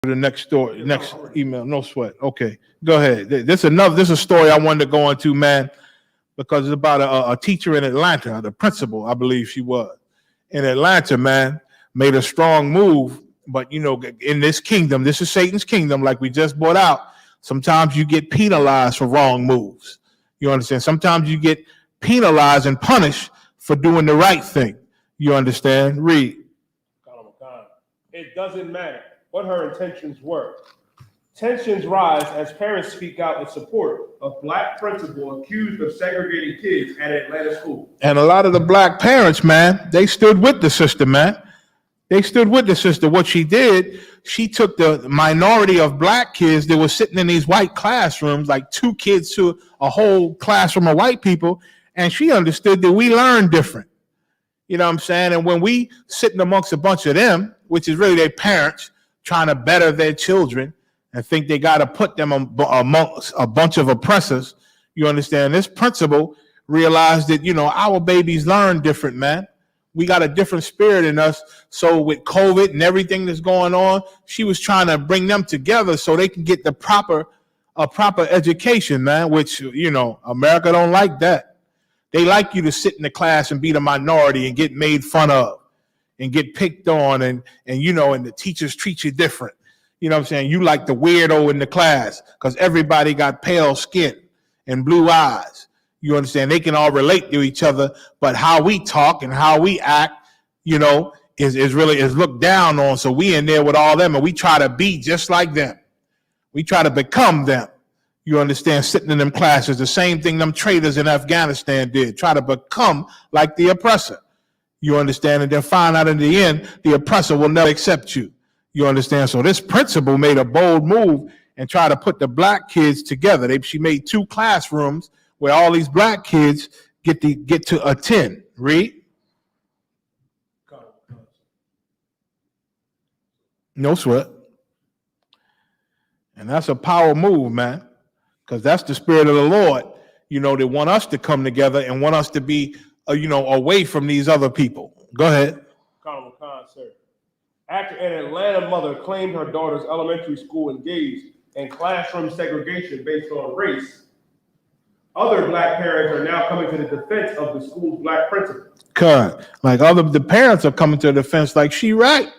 The next story, next email, no sweat. Okay, go ahead. This is a story I wanted to go into, man, because it's about a teacher in Atlanta, the principal, I believe she was, in Atlanta, man, made a strong move. But, in this kingdom, this is Satan's kingdom, like we just brought out. Sometimes you get penalized for wrong moves. You understand? Sometimes you get penalized and punished for doing the right thing. You understand? Read. It doesn't matter what her intentions were. Tensions rise as parents speak out in support of black principal accused of segregating kids at Atlanta school. And a lot of the black parents, man, they stood with the sister, man. They stood with the sister. What she did, she took the minority of black kids that were sitting in these white classrooms, like 2 kids to a whole classroom of white people, and she understood that we learn different. You know what I'm saying? And when we sitting amongst a bunch of them, which is really their parents, trying to better their children and think they got to put them amongst a bunch of oppressors, you understand? This principal realized that, our babies learn different, man. We got a different spirit in us. So with COVID and everything that's going on, she was trying to bring them together so they can get the proper education, man, which, America don't like that. They like you to sit in the class and be the minority and get made fun of and get picked on and the teachers treat you different. You know what I'm saying? You like the weirdo in the class because everybody got pale skin and blue eyes. You understand? They can all relate to each other, but how we talk and how we act, is looked down on. So we in there with all them and we try to be just like them. We try to become them. You understand? Sitting in them classes, the same thing them traitors in Afghanistan did, try to become like the oppressor. You understand? And then find out in the end, the oppressor will never accept you. You understand? So this principal made a bold move and tried to put the black kids together. She made 2 classrooms where all these black kids get to attend. Read. No sweat. And that's a power move, man, because that's the spirit of the Lord. They want us to come together and want us to be away from these other people. Go ahead. Sir. After an Atlanta mother claimed her daughter's elementary school engaged in classroom segregation based on race, other black parents are now coming to the defense of the school's black principal. The parents are coming to the defense like she right.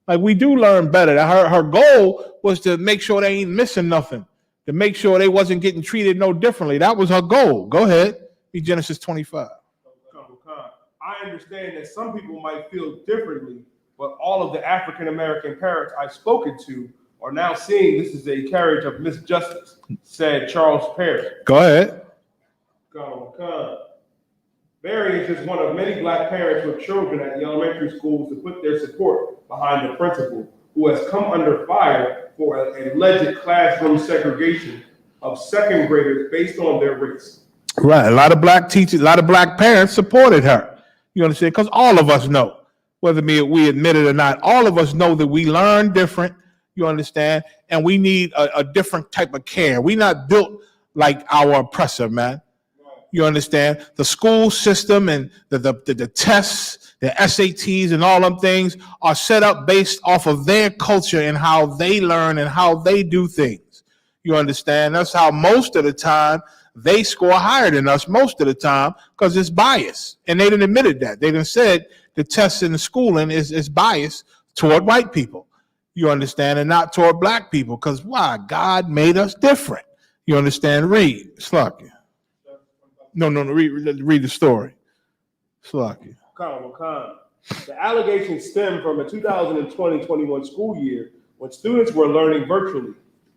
Like we do learn better. Her goal was to make sure they ain't missing nothing, to make sure they wasn't getting treated no differently. That was her goal. Go ahead. Be Genesis 25. I understand that some people might feel differently, but all of the African-American parents I've spoken to are now seeing this is a carriage of misjustice, said Charles Perry. Go ahead. Barry is just one of many black parents with children at the elementary schools to put their support behind the principal, who has come under fire for an alleged classroom segregation of second graders based on their race. Right. A lot of black teachers, a lot of black parents supported her. You understand? Because all of us know, whether we admit it or not, all of us know that we learn different, you understand, and we need a different type of care. We're not built like our oppressor, man. You understand? The school system and the tests, the SATs and all them things are set up based off of their culture and how they learn and how they do things. You understand? That's how most of the time they score higher than us most of the time because it's bias. And they didn't admit that. They done said the tests in the schooling is biased toward white people. You understand? And not toward black people. Because why? God made us different. You understand? Read. Slucky. No. Read the story. Slucky. The allegations stem from the 2020-21 school year when students were learning virtually.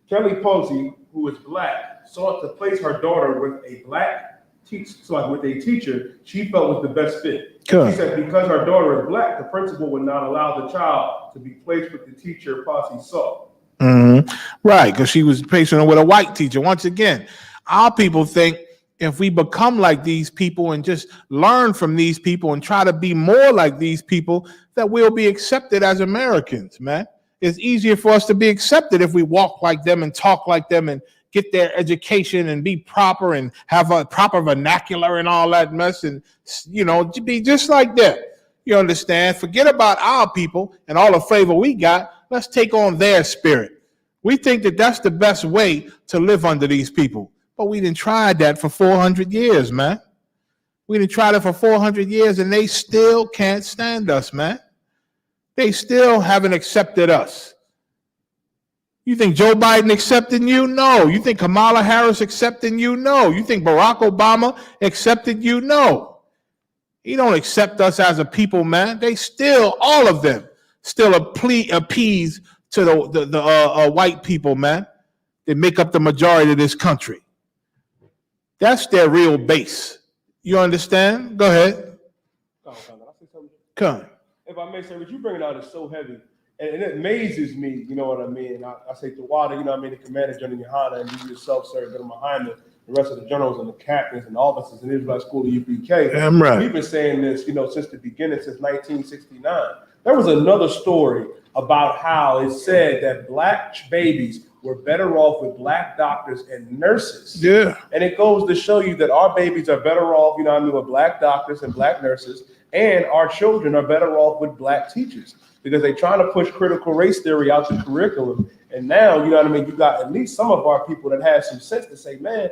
Kelly Posey, who is black, sought to place her daughter with a black teacher she felt was the best fit. She said because her daughter is black, the principal would not allow the child to be placed with the teacher Posey sought. Mm-hmm. Right, because she was placing her with a white teacher. Once again, our people think if we become like these people and just learn from these people and try to be more like these people, that we'll be accepted as Americans, man. It's easier for us to be accepted if we walk like them and talk like them and get their education and be proper and have a proper vernacular and all that mess and, be just like that. You understand? Forget about our people and all the flavor we got. Let's take on their spirit. We think that that's the best way to live under these people. But we didn't try that for 400 years, man. We didn't try that for 400 years, and they still can't stand us, man. They still haven't accepted us. You think Joe Biden accepting you? No. You think Kamala Harris accepting you? No. You think Barack Obama accepted you? No. He don't accept us as a people, man. They still, all of them, still appease to the white people, man. They make up the majority of this country. That's their real base. You understand? Go ahead. Come. If I may say, what you bringing out is so heavy, and it amazes me, you know what I mean? I say to Wada, you know what I mean, the commander, General Yohana, and you yourself, sir, General Muhammad, the rest of the generals and the captains and officers in Israelite School of UPK. I'm right. We've been saying this, you know, since the beginning, since 1969. There was another story about how it said that black babies were better off with black doctors and nurses. Yeah. And it goes to show you that our babies are better off, you know what I mean, with black doctors and black nurses, and our children are better off with black teachers because they're trying to push critical race theory out the curriculum. And now, you know what I mean, you got at least some of our people that have some sense to say, man,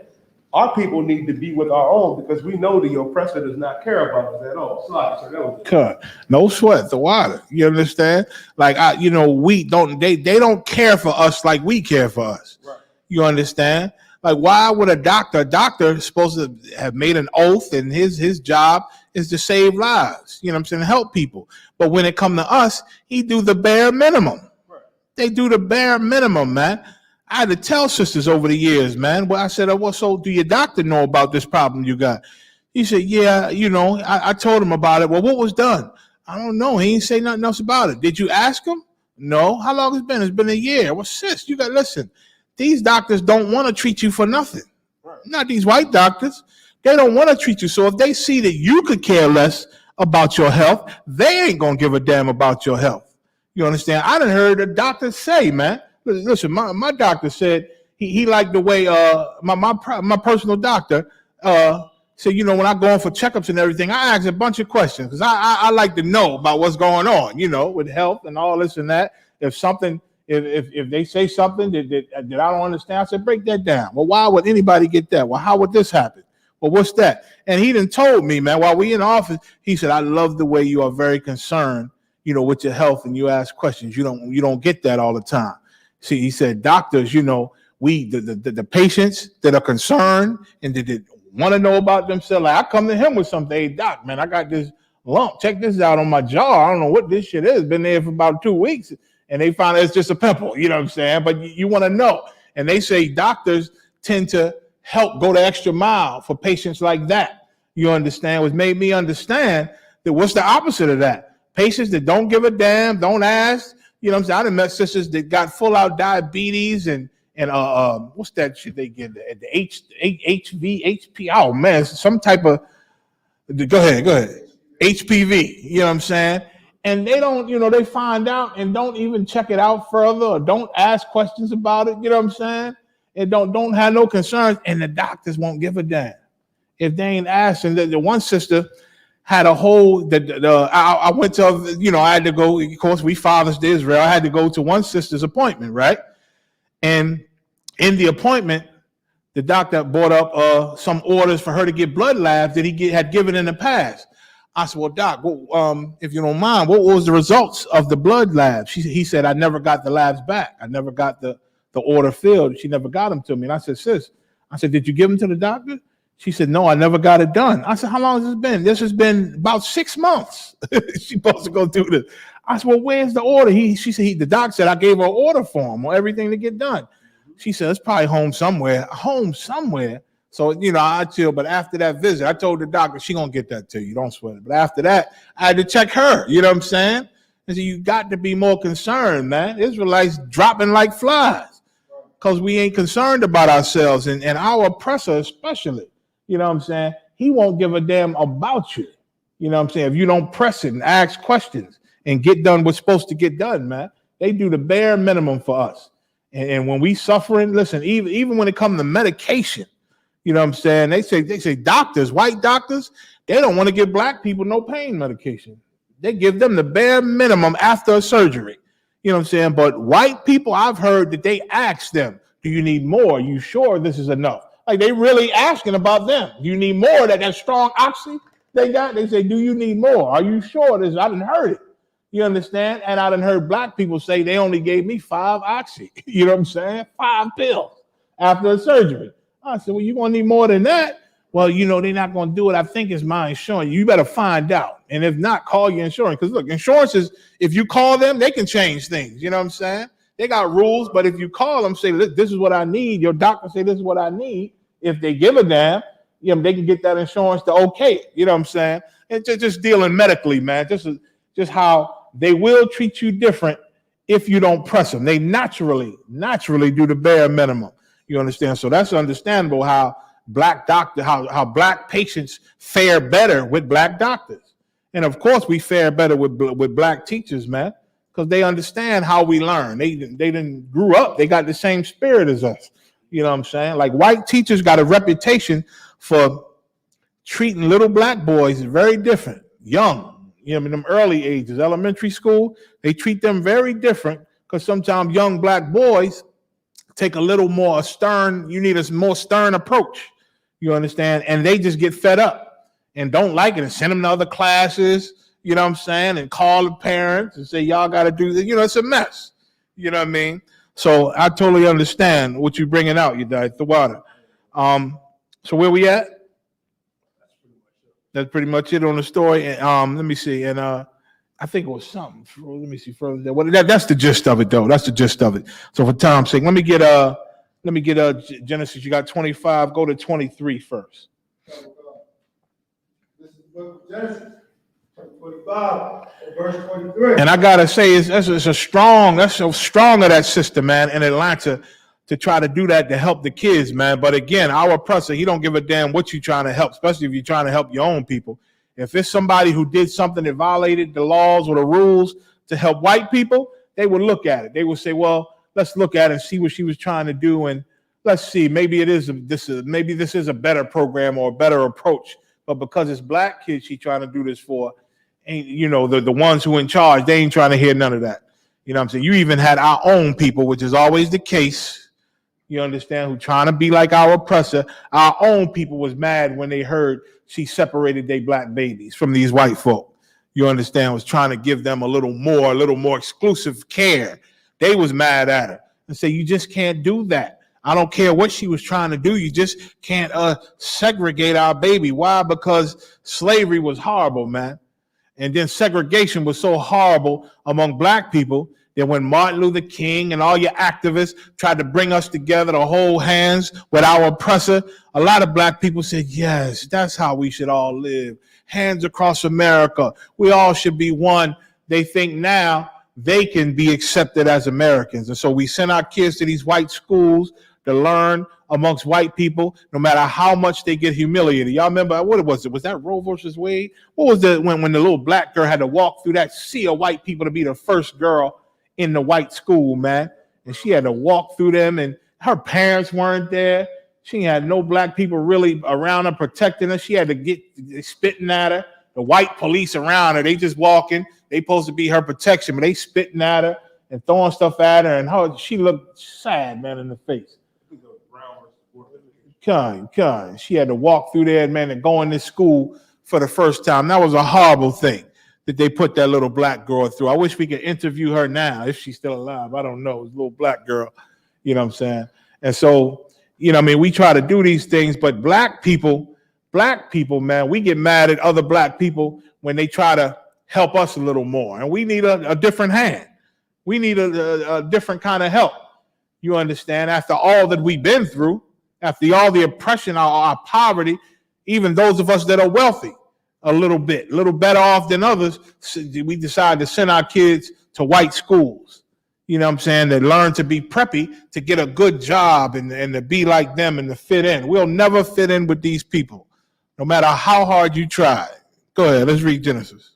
our people need to be with our own because we know the oppressor does not care about us at all. Sorry, so that was Cut. No sweat the water. You understand? Like we don't. They don't care for us like we care for us. right. You understand? Like, why would a doctor? A doctor is supposed to have made an oath, and his job is to save lives. You know what I'm saying? Help people. But when it come to us, he do the bare minimum. Right. They do the bare minimum, man. I had to tell sisters over the years, man. Well, I said, well, so do your doctor know about this problem you got? He said, yeah, I told him about it. Well, what was done? I don't know. He ain't say nothing else about it. Did you ask him? No. How long has it been? It's been a year. Well, sis, you got to listen. These doctors don't want to treat you for nothing. Right. Not these white doctors. They don't want to treat you. So if they see that you could care less about your health, they ain't going to give a damn about your health. You understand? I done heard a doctor say, man, listen, my doctor said he liked the way my personal doctor said, when I go in for checkups and everything, I ask a bunch of questions because I like to know about what's going on, with health and all this and that. If they say something that I don't understand, I said, break that down. Well, why would anybody get that? Well, how would this happen? Well, what's that? And he done told me, man, while we in the office, he said, I love the way you are very concerned, with your health and you ask questions. You don't get that all the time. See, he said, doctors, the patients that are concerned and that want to know about themselves, like I come to him with something, hey, doc, man, I got this lump. Check this out on my jaw. I don't know what this shit is. Been there for about 2 weeks. And they found it's just a pimple, you know what I'm saying? But you want to know. And they say doctors tend to help go the extra mile for patients like that. You understand? Which made me understand that what's the opposite of that? Patients that don't give a damn, don't ask. You know what I'm saying? I done met sisters that got full out diabetes and what's that shit they get? The HP. Oh man, some type of. Go ahead. HPV. You know what I'm saying? And they don't, they find out and don't even check it out further or don't ask questions about it. You know what I'm saying? And don't have no concerns. And the doctors won't give a damn if they ain't asking. The one sister had a whole. I went to, I had to go. Of course, we fathers to Israel. I had to go to one sister's appointment, right? And in the appointment, the doctor brought up some orders for her to get blood labs that he had given in the past. I said, well, doc, if you don't mind, what was the results of the blood labs? He said, I never got the labs back. I never got the order filled. She never got them to me. And I said, sis, did you give them to the doctor? She said, no, I never got it done. I said, how long has this been? This has been about 6 months. She's supposed to go through this. I said, well, where's the order? She said, the doc said I gave her an order form or everything to get done. She said, it's probably home somewhere. So, I chill. But after that visit, I told the doctor, she going to get that to you. Don't sweat it. But after that, I had to check her. You know what I'm saying? And so you got to be more concerned, man. Israelites dropping like flies because we ain't concerned about ourselves and our oppressor especially. You know what I'm saying? He won't give a damn about you. You know what I'm saying? If you don't press it and ask questions and get done what's supposed to get done, man, they do the bare minimum for us. And when we suffering, listen, even when it comes to medication, you know what I'm saying? They say doctors, white doctors, they don't want to give black people no pain medication. They give them the bare minimum after a surgery. You know what I'm saying? But white people, I've heard that they ask them, do you need more? Are you sure this is enough? Like they really asking about them. Do you need more of that strong oxy they got? They say, do you need more? Are you sure this? I didn't heard it. You understand? And I done heard black people say they only gave me 5 oxy. You know what I'm saying? 5 pills after the surgery. I said, well, you're going to need more than that. Well, they're not going to do it. I think it's my insurance. You better find out. And if not, call your insurance. Because look, insurance is, if you call them, they can change things. You know what I'm saying? They got rules, but if you call them, say, this is what I need. Your doctor say, this is what I need. If they give a damn, they can get that insurance to okay it. You know what I'm saying? And just dealing medically, man. Just how they will treat you different if you don't press them. They naturally do the bare minimum. You understand? So that's understandable how black patients fare better with black doctors. And of course we fare better with black teachers, man, because they understand how we learn. They didn't grew up. They got the same spirit as us. You know what I'm saying? Like white teachers got a reputation for treating little black boys very different, young, in them early ages, elementary school, they treat them very different because sometimes young black boys take a little more stern, you need a more stern approach. You understand? And they just get fed up and don't like it and send them to other classes, you know what I'm saying? And call the parents and say, y'all got to do this. It's a mess. You know what I mean? So I totally understand what you're bringing out, the water. So where we at? That's pretty much it on the story. And let me see. And I think it was something. Let me see further there. Well, that's the gist of it, though. That's the gist of it. So for time's sake, let me get Genesis. You got 25. Go to 23 first. This is the book of Genesis, 25, verse 23. And I gotta say, that's so strong of that sister, man, in Atlanta to try to do that to help the kids, man. But again, our oppressor, he don't give a damn what you're trying to help, especially if you're trying to help your own people. If it's somebody who did something that violated the laws or the rules to help white people, they would look at it. They would say, well, let's look at it and see what she was trying to do. And let's see, maybe this is a better program or a better approach. But because it's black kids she trying to do this for, ain't, the ones who in charge, they ain't trying to hear none of that. You know what I'm saying? You even had our own people, which is always the case, you understand, who trying to be like our oppressor. Our own people was mad when they heard she separated their black babies from these white folk. You understand, was trying to give them a little more exclusive care. They was mad at her and say, you just can't do that. I don't care what she was trying to do. You just can't segregate our baby. Why? Because slavery was horrible, man. And then segregation was so horrible among black people that when Martin Luther King and all your activists tried to bring us together to hold hands with our oppressor, a lot of black people said, yes, that's how we should all live. Hands across America. We all should be one. They think now they can be accepted as Americans. And so we send our kids to these white schools to learn amongst white people, no matter how much they get humiliated. Y'all remember, what was it? Was that Roe versus Wade? What was the when the little black girl had to walk through that sea of white people to be the first girl in the white school, man? And she had to walk through them, and her parents weren't there. She had no black people really around her protecting her. She had to get spitting at her. The white police around her, they just walking. They supposed to be her protection, but they spitting at her and throwing stuff at her, and she looked sad, man, in the face. Kind. She had to walk through there, man, and go in this school for the first time. That was a horrible thing that they put that little black girl through. I wish we could interview her now, if she's still alive. I don't know. It's a little black girl, you know what I'm saying? And so, we try to do these things, but black people, man, we get mad at other black people when they try to help us a little more. And we need a different hand. We need a different kind of help. You understand? After all that we've been through, after all the oppression, our poverty, even those of us that are wealthy, a little better off than others, we decide to send our kids to white schools. You know what I'm saying? They learn to be preppy, to get a good job and to be like them and to fit in. We'll never fit in with these people, no matter how hard you try. Go ahead, let's read Genesis.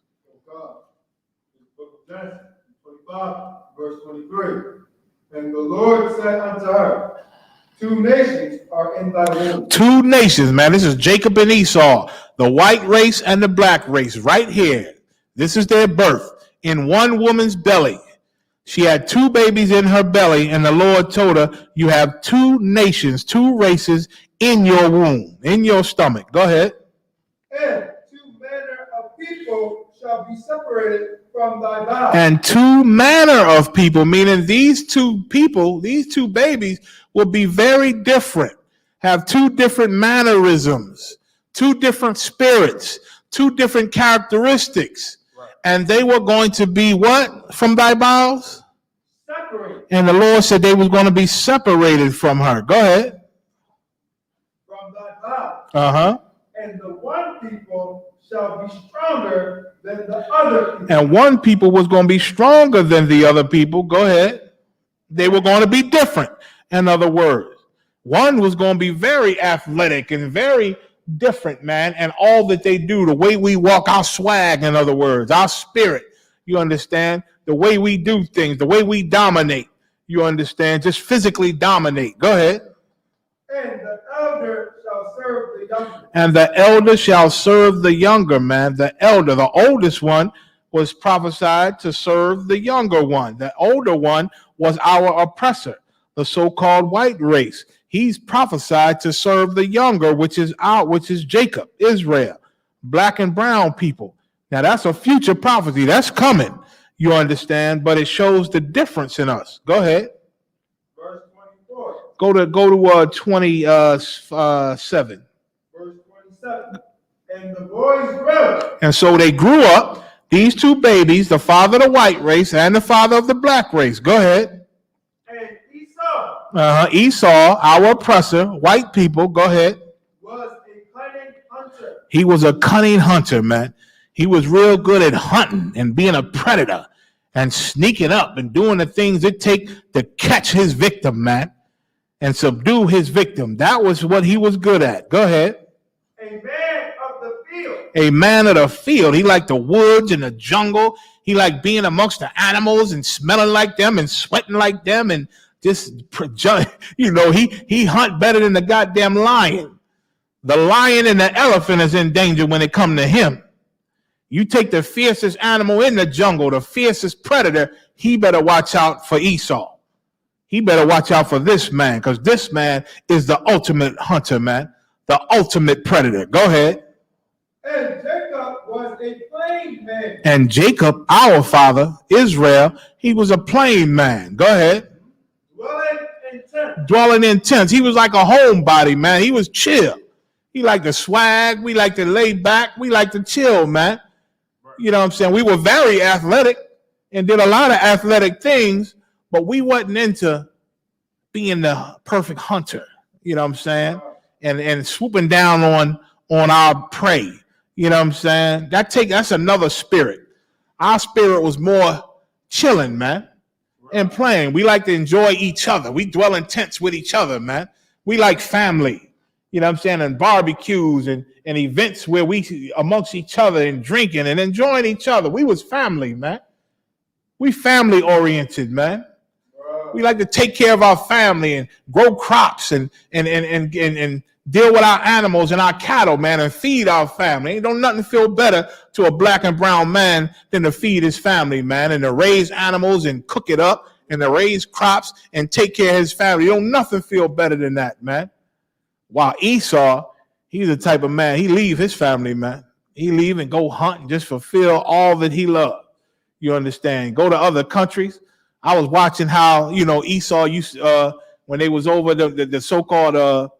Book of Genesis, 25, verse 23. And the Lord said unto her, 2 nations are in thy womb. 2 nations, man. This is Jacob and Esau, the white race and the black race, right here. This is their birth in one woman's belly. She had 2 babies in her belly, and the Lord told her, you have 2 nations, 2 races in your womb, in your stomach. Go ahead. And 2 manner of people shall be separated from thy bowels. And 2 manner of people, meaning these 2 people, these 2 babies, will be very different, have 2 different mannerisms, 2 different spirits, 2 different characteristics. Right. And they were going to be what from thy bowels? Separated. And the Lord said they was going to be separated from her. Go ahead. From thy bowels. Uh-huh. And the one people shall be stronger than the other people. And one people was going to be stronger than the other people. Go ahead. They were going to be different. In other words, one was going to be very athletic and very different, man. And all that they do, the way we walk, our swag, in other words, our spirit, you understand? The way we do things, the way we dominate, you understand? Just physically dominate. Go ahead. And the elder shall serve the younger. And the elder shall serve the younger, man. The elder, the oldest one, was prophesied to serve the younger one. The older one was our oppressor, the so-called white race. He's prophesied to serve the younger, which is Jacob, Israel, black and brown people. Now that's a future prophecy. That's coming, you understand, but it shows the difference in us. Go ahead. Verse 24. Go to 27. Verse 27. And the boys grew. And so they grew up, these 2 babies, the father of the white race and the father of the black race. Go ahead. And Esau. Esau, our oppressor, white people. Go ahead. Was a cunning hunter. He was a cunning hunter, man. He was real good at hunting and being a predator and sneaking up and doing the things it takes to catch his victim, man, and subdue his victim. That was what he was good at. Go ahead. A man of the field. A man of the field. He liked the woods and the jungle. He liked being amongst the animals and smelling like them and sweating like them and just, you know, he hunt better than the goddamn lion. The lion and the elephant is in danger when it come to him. You take the fiercest animal in the jungle, the fiercest predator, he better watch out for Esau. He better watch out for this man, because this man is the ultimate hunter, man, the ultimate predator. Go ahead. And Jacob was a plain man. And Jacob, our father, Israel, he was a plain man. Go ahead. Dwelling in tents. He was like a homebody, man. He was chill. He liked to swag. We like to lay back. We like to chill, man. You know what I'm saying? We were very athletic and did a lot of athletic things, but we wasn't into being the perfect hunter. You know what I'm saying? And swooping down on our prey. You know what I'm saying? That's another spirit. Our spirit was more chilling, man, and playing. We like to enjoy each other. We dwell in tents with each other, man. We like family. You know what I'm saying? And barbecues and events where we amongst each other and drinking and enjoying each other. We was family, man. We family oriented, man. We like to take care of our family and grow crops and deal with our animals and our cattle, man, and feed our family. Ain't don't nothing feel better to a black and brown man than to feed his family, man, and to raise animals and cook it up and to raise crops and take care of his family. Don't nothing feel better than that, man. While Esau, he's the type of man, he leave his family, man. He leave and go hunt and just fulfill all that he loved. You understand? Go to other countries. I was watching how, you know, Esau used when they was over the so-called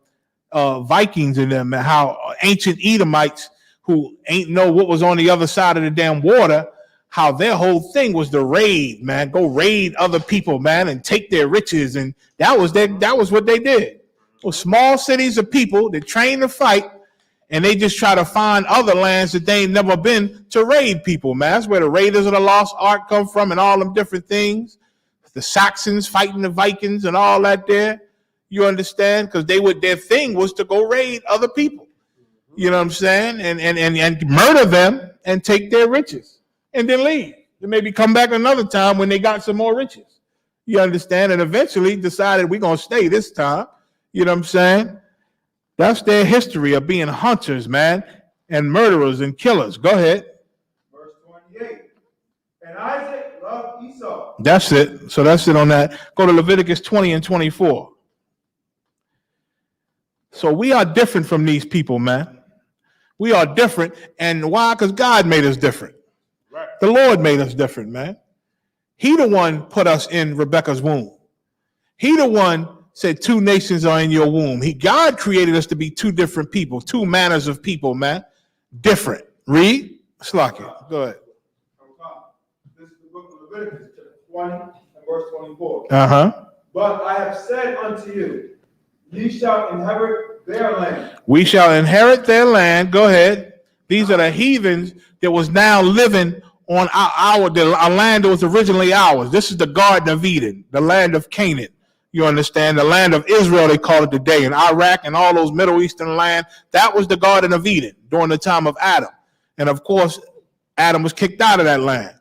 Vikings and them, and how ancient Edomites who ain't know what was on the other side of the damn water, how their whole thing was to raid, man, go raid other people, man, and take their riches. And that was what they did. Well, small cities of people that train to fight, and they just try to find other lands that they ain't never been to raid people, man. That's where the Raiders of the Lost Ark come from and all them different things. The Saxons fighting the Vikings and all that there. You understand? Because their thing was to go raid other people. You know what I'm saying? And murder them and take their riches and then leave. And maybe come back another time when they got some more riches. You understand? And eventually decided we're going to stay this time. You know what I'm saying? That's their history of being hunters, man, and murderers and killers. Go ahead. Verse 28. And Isaac loved Esau. That's it. So that's it on that. Go to Leviticus 20 and 24. So we are different from these people, man. We are different. And why? Because God made us different. Right. The Lord made us different, man. He the one put us in Rebecca's womb. He the one said 2 nations are in your womb. God created us to be 2 different people, 2 manners of people, man. Different. Read. Slakia. Go ahead. This is the book of Leviticus, chapter 20 and verse 24. Uh-huh. But I have said unto you, ye shall inherit their land. We shall inherit their land. Go ahead. These are the heathens that was now living on our land that was originally ours. This is the Garden of Eden, the land of Canaan. You understand? The land of Israel, they call it today, in Iraq and all those Middle Eastern land. That was the Garden of Eden during the time of Adam. And of course, Adam was kicked out of that land.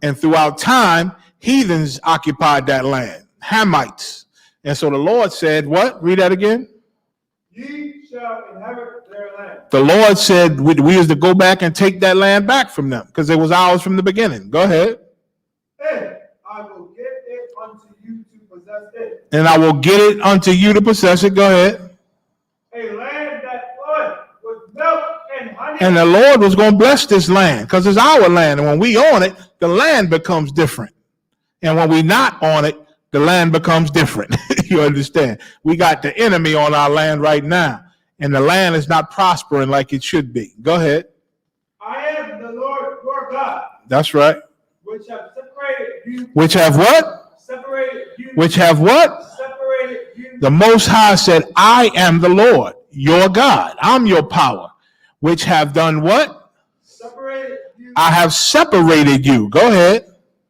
And throughout time, heathens occupied that land, Hamites. And so the Lord said, what? Read that again. Ye shall inherit their land. The Lord said we was to go back and take that land back from them because it was ours from the beginning. Go ahead. And I will give it unto you to possess it. And I will get it unto you to possess it. Go ahead. A land that floweth with milk and honey. And the Lord was going to bless this land because it's our land. And when we own it, the land becomes different. And when we not on it, the land becomes different. You understand? We got the enemy on our land right now. And the land is not prospering like it should be. Go ahead. I am the Lord your God. That's right. Which have separated you. Which have what? Separated you. Which have what? Separated you. The Most High said, I am the Lord, your God. I'm your power. Which have done what? Separated you. I have separated you. Go ahead.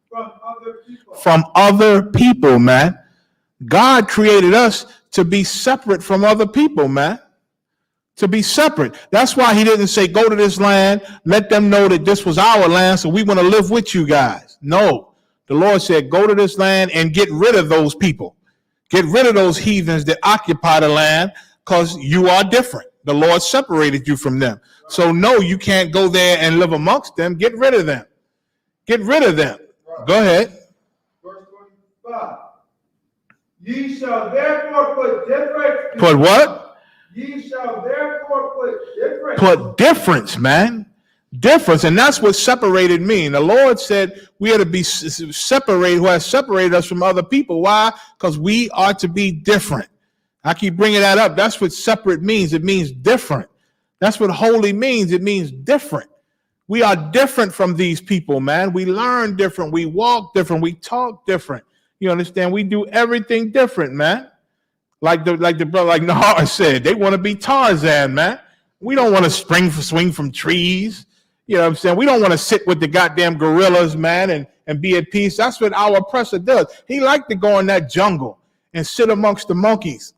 From other people. From other people, man. God created us to be separate from other people, man. To be separate. That's why he didn't say, go to this land, let them know that this was our land, so we want to live with you guys. No. The Lord said, go to this land and get rid of those people. Get rid of those heathens that occupy the land because you are different. The Lord separated you from them. So no, you can't go there and live amongst them. Get rid of them. Get rid of them. Go ahead. Verse 25. Ye shall therefore put difference. Put what? Ye shall therefore put difference. Put difference, man. Difference. And that's what separated mean. The Lord said we are to be separated, who has separated us from other people. Why? Because we are to be different. I keep bringing that up. That's what separate means. It means different. That's what holy means. It means different. We are different from these people, man. We learn different. We walk different. We talk different. You understand? We do everything different, man. Like Nahar said, they want to be Tarzan, man. We don't want to swing from trees. You know what I'm saying? We don't want to sit with the goddamn gorillas, man, and be at peace. That's what our oppressor does. He liked to go in that jungle and sit amongst the monkeys.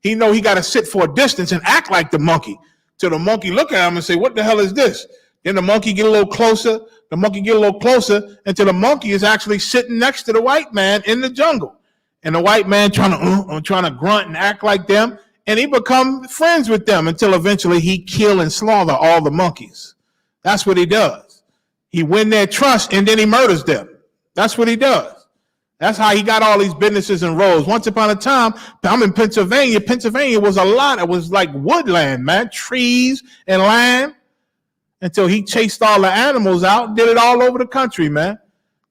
He know he got to sit for a distance and act like the monkey. Till the monkey look at him and say, what the hell is this? Then the monkey get a little closer. The monkey get a little closer until the monkey is actually sitting next to the white man in the jungle. And the white man trying to grunt and act like them. And he become friends with them until eventually he kill and slaughter all the monkeys. That's what he does. He win their trust and then he murders them. That's what he does. That's how he got all these businesses and roads. Once upon a time, I'm in Pennsylvania. Pennsylvania was a lot. It was like woodland, man, trees and land. Until he chased all the animals out, did it all over the country, man.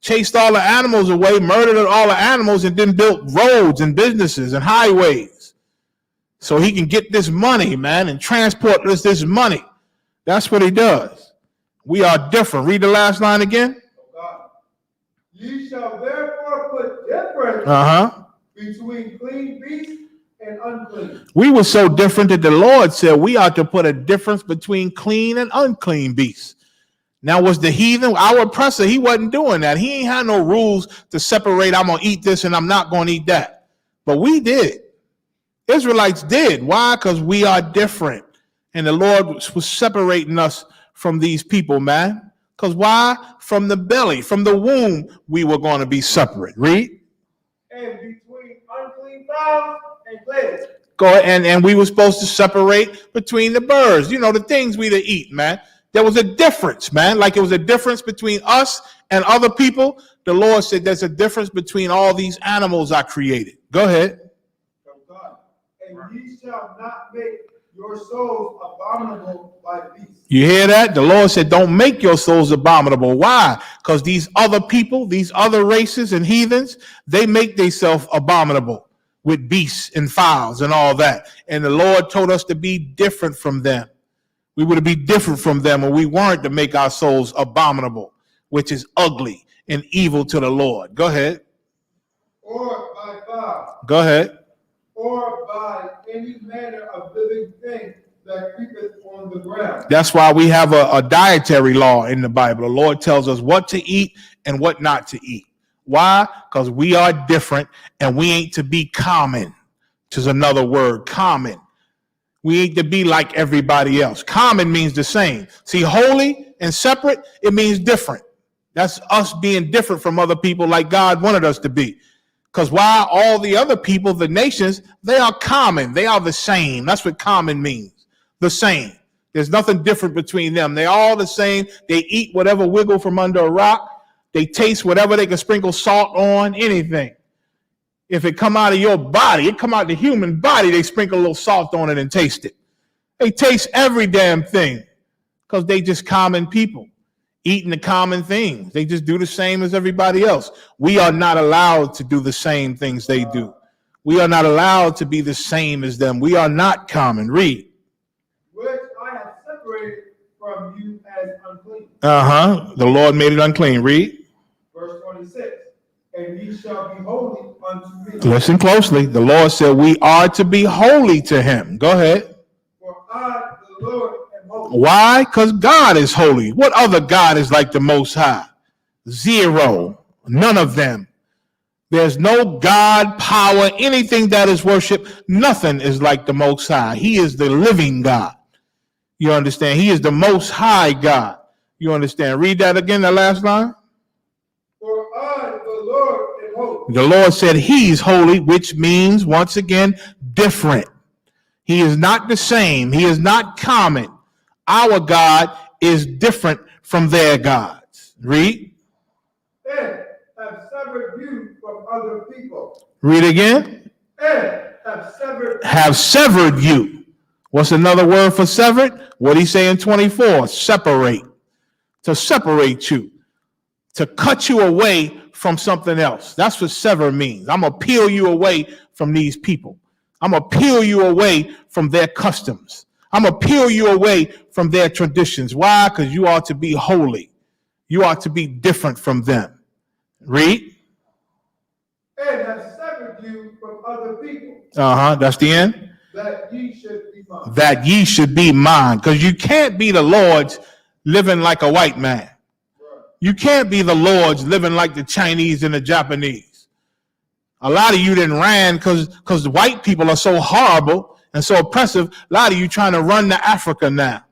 Chased all the animals away, murdered all the animals, and then built roads and businesses and highways. So he can get this money, man, and transport this money. That's what he does. We are different. Read the last line again. Ye shall therefore put difference between clean beasts and unclean. We were so different that the Lord said we ought to put a difference between clean and unclean beasts. Now, was the heathen, our oppressor, he wasn't doing that. He ain't had no rules to separate, I'm going to eat this and I'm not going to eat that. But we did. Israelites did. Why? Because we are different. And the Lord was separating us from these people, man. Because why? From the belly, from the womb, we were going to be separate. Read. And between unclean fowls and clean. Go ahead, and we were supposed to separate between the birds. You know, the things we to eat, man. There was a difference, man. Like it was a difference between us and other people. the Lord said there's a difference between all these animals I created. Go ahead. And ye shall not make your souls abominable by beasts. You hear that? The Lord said, don't make your souls abominable. Why? Because these other people, these other races and heathens, they make themselves abominable with beasts and fowls and all that. And the Lord told us to be different from them. We were to be different from them, and we weren't to make our souls abominable, which is ugly and evil to the Lord. Go ahead. Or by fire. Go ahead. Or by any manner of living thing that creepeth on the ground. That's why we have a dietary law in the Bible. The Lord tells us what to eat and what not to eat. Why? Because we are different, and we ain't to be common, which is another word, common. We ain't to be like everybody else. Common means the same. See, holy and separate, it means different. That's us being different from other people like God wanted us to be. Because while all the other people, the nations, they are common. They are the same. That's what common means. The same. There's nothing different between them. They're all the same. They eat whatever wiggle from under a rock. They taste whatever they can sprinkle salt on, anything. If it come out of your body, it come out of the human body, they sprinkle a little salt on it and taste it. They taste every damn thing because they just common people eating the common things. They just do the same as everybody else. We are not allowed to do the same things they do. We are not allowed to be the same as them. We are not common. Read. Which I have separated from you as unclean. The Lord made it unclean. Read. Verse 26. And ye shall be holy unto me. Listen closely. The Lord said we are to be holy to him. Go ahead. For I, the Lord, am holy. Why? Because God is holy. What other God is like the Most High? Zero. None of them. There's no God, power, anything that is worship. Nothing is like the Most High. He is the living God. You understand? He is the Most High God. You understand? Read that again, the last line. For I, the Lord, am holy. The Lord said he's holy, which means, once again, different. He is not the same. He is not common. Our God is different from their gods. Read. And have severed you from other people. Read again. And have severed. Have severed you. What's another word for severed? What he say in 24? Separate. To separate you. To cut you away from something else. That's what sever means. I'm going to peel you away from these people. I'm going to peel you away from their customs. I'm going to peel you away from their traditions. Why? Because you are to be holy. You are to be different from them. Read. And have severed you from other people. That's the end. That ye should be mine. That ye should be mine. Because you can't be the Lord's living like a white man. You can't be the Lord's living like the Chinese and the Japanese. A lot of you didn't ran because the white people are so horrible and so oppressive. A lot of you trying to run to Africa now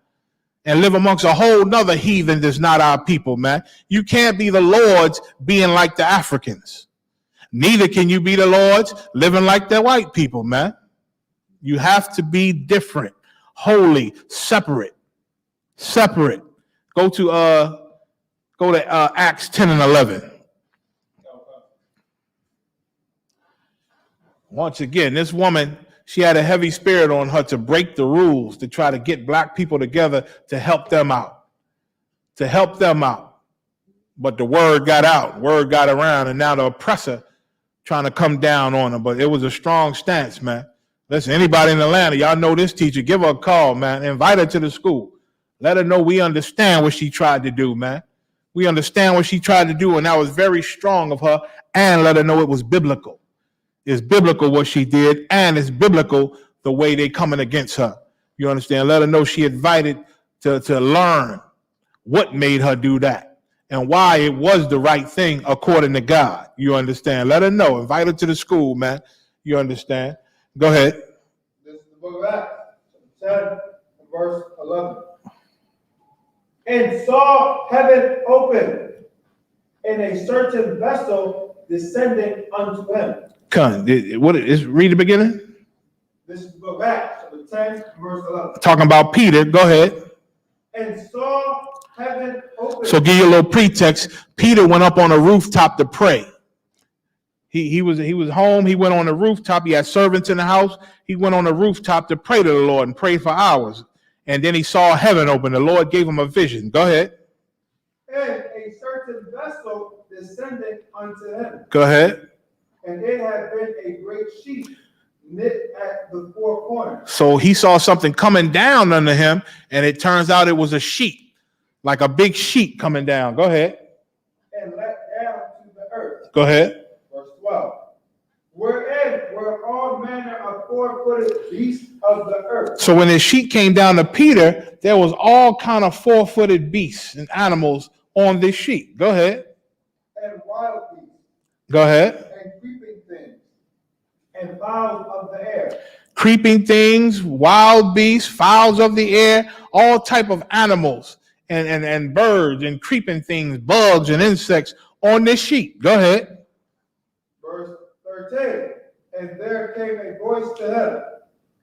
and live amongst a whole nother heathen that's not our people, man. You can't be the Lord's being like the Africans. Neither can you be the Lord's living like the white people, man. You have to be different, holy, separate. Go to Acts 10 and 11. Once again, this woman, she had a heavy spirit on her to break the rules, to try to get black people together to help them out. But the word got out, word got around, and now the oppressor trying to come down on them. But it was a strong stance, man. Listen, anybody in Atlanta, y'all know this teacher, give her a call, man. Invite her to the school. Let her know we understand what she tried to do, man. We understand what she tried to do, and that was very strong of her, and let her know it was biblical. It's biblical what she did, and it's biblical the way they coming against her. You understand? Let her know she invited to learn what made her do that and why it was the right thing according to God. You understand? Let her know. Invite her to the school, man. You understand? Go ahead. This is the book of Acts, 10 and verse 11. And saw heaven open, and a certain vessel descending unto him. Read the beginning. This is the book of Acts, chapter 10, verse 11. Talking about Peter. Go ahead. And saw heaven opened. So give you a little pretext. Peter went up on a rooftop to pray. He was home. He went on the rooftop. He had servants in the house. He went on the rooftop to pray to the Lord and pray for hours. And then he saw heaven open. The Lord gave him a vision. Go ahead. And a certain vessel descended unto him. Go ahead. And it had been a great sheet knit at the four corners. So he saw something coming down under him, and it turns out it was a sheet, like a big sheet coming down. Go ahead. And let down to the earth. Go ahead. Verse 12. Wherein were all manner of four-footed beasts of the earth. So when the sheet came down to Peter, there was all kind of four-footed beasts and animals on this sheet. Go ahead. And wild beasts. Go ahead. And creeping things. And fowls of the air. Creeping things, wild beasts, fowls of the air, all type of animals and birds and creeping things, bugs and insects on this sheet. Go ahead. Verse 13. And there came a voice to heaven.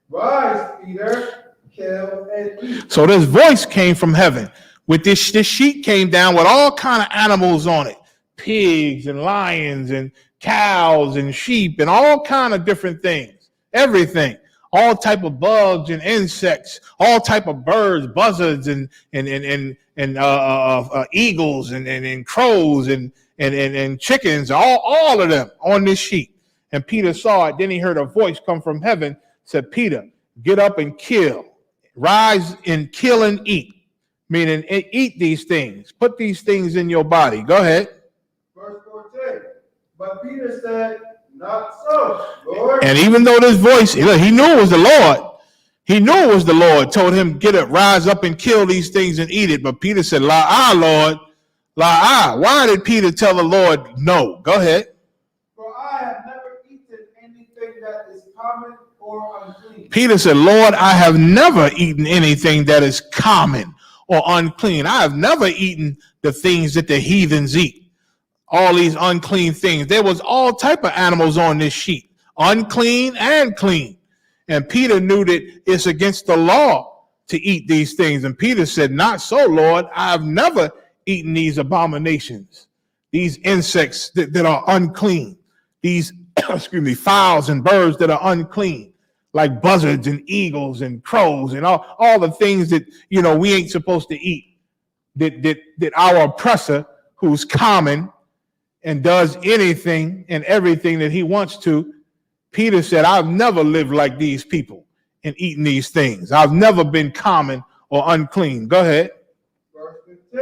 Rise, Peter, kill and eat. So this voice came from heaven. With this sheet came down with all kind of animals on it. Pigs and lions and cows and sheep and all kind of different things. Everything. All type of bugs and insects, all type of birds, buzzards and eagles and crows and chickens, all of them on this sheet. And Peter saw it. Then he heard a voice come from heaven, said, Peter, get up and kill. Rise and kill and eat. Meaning eat these things. Put these things in your body. Go ahead. Verse 14. But Peter said, not so, Lord. And even though this voice, he knew it was the Lord. He knew it was the Lord. Told him, get up, rise up and kill these things and eat it. But Peter said, La, Lord. La. Why did Peter tell the Lord no? Go ahead. For I have never eaten anything that is common or unclean. Peter said, Lord, I have never eaten anything that is common or unclean. I have never eaten the things that the heathens eat. All these unclean things. There was all type of animals on this sheet, unclean and clean. And Peter knew that it's against the law to eat these things. And Peter said, not so, Lord. I have never eaten these abominations, these insects that are unclean, these fowls and birds that are unclean, like buzzards and eagles and crows and all the things that, we ain't supposed to eat, that our oppressor, who's common and does anything and everything that he wants to. Peter said, I've never lived like these people and eaten these things. I've never been common or unclean. Go ahead. Verse 15.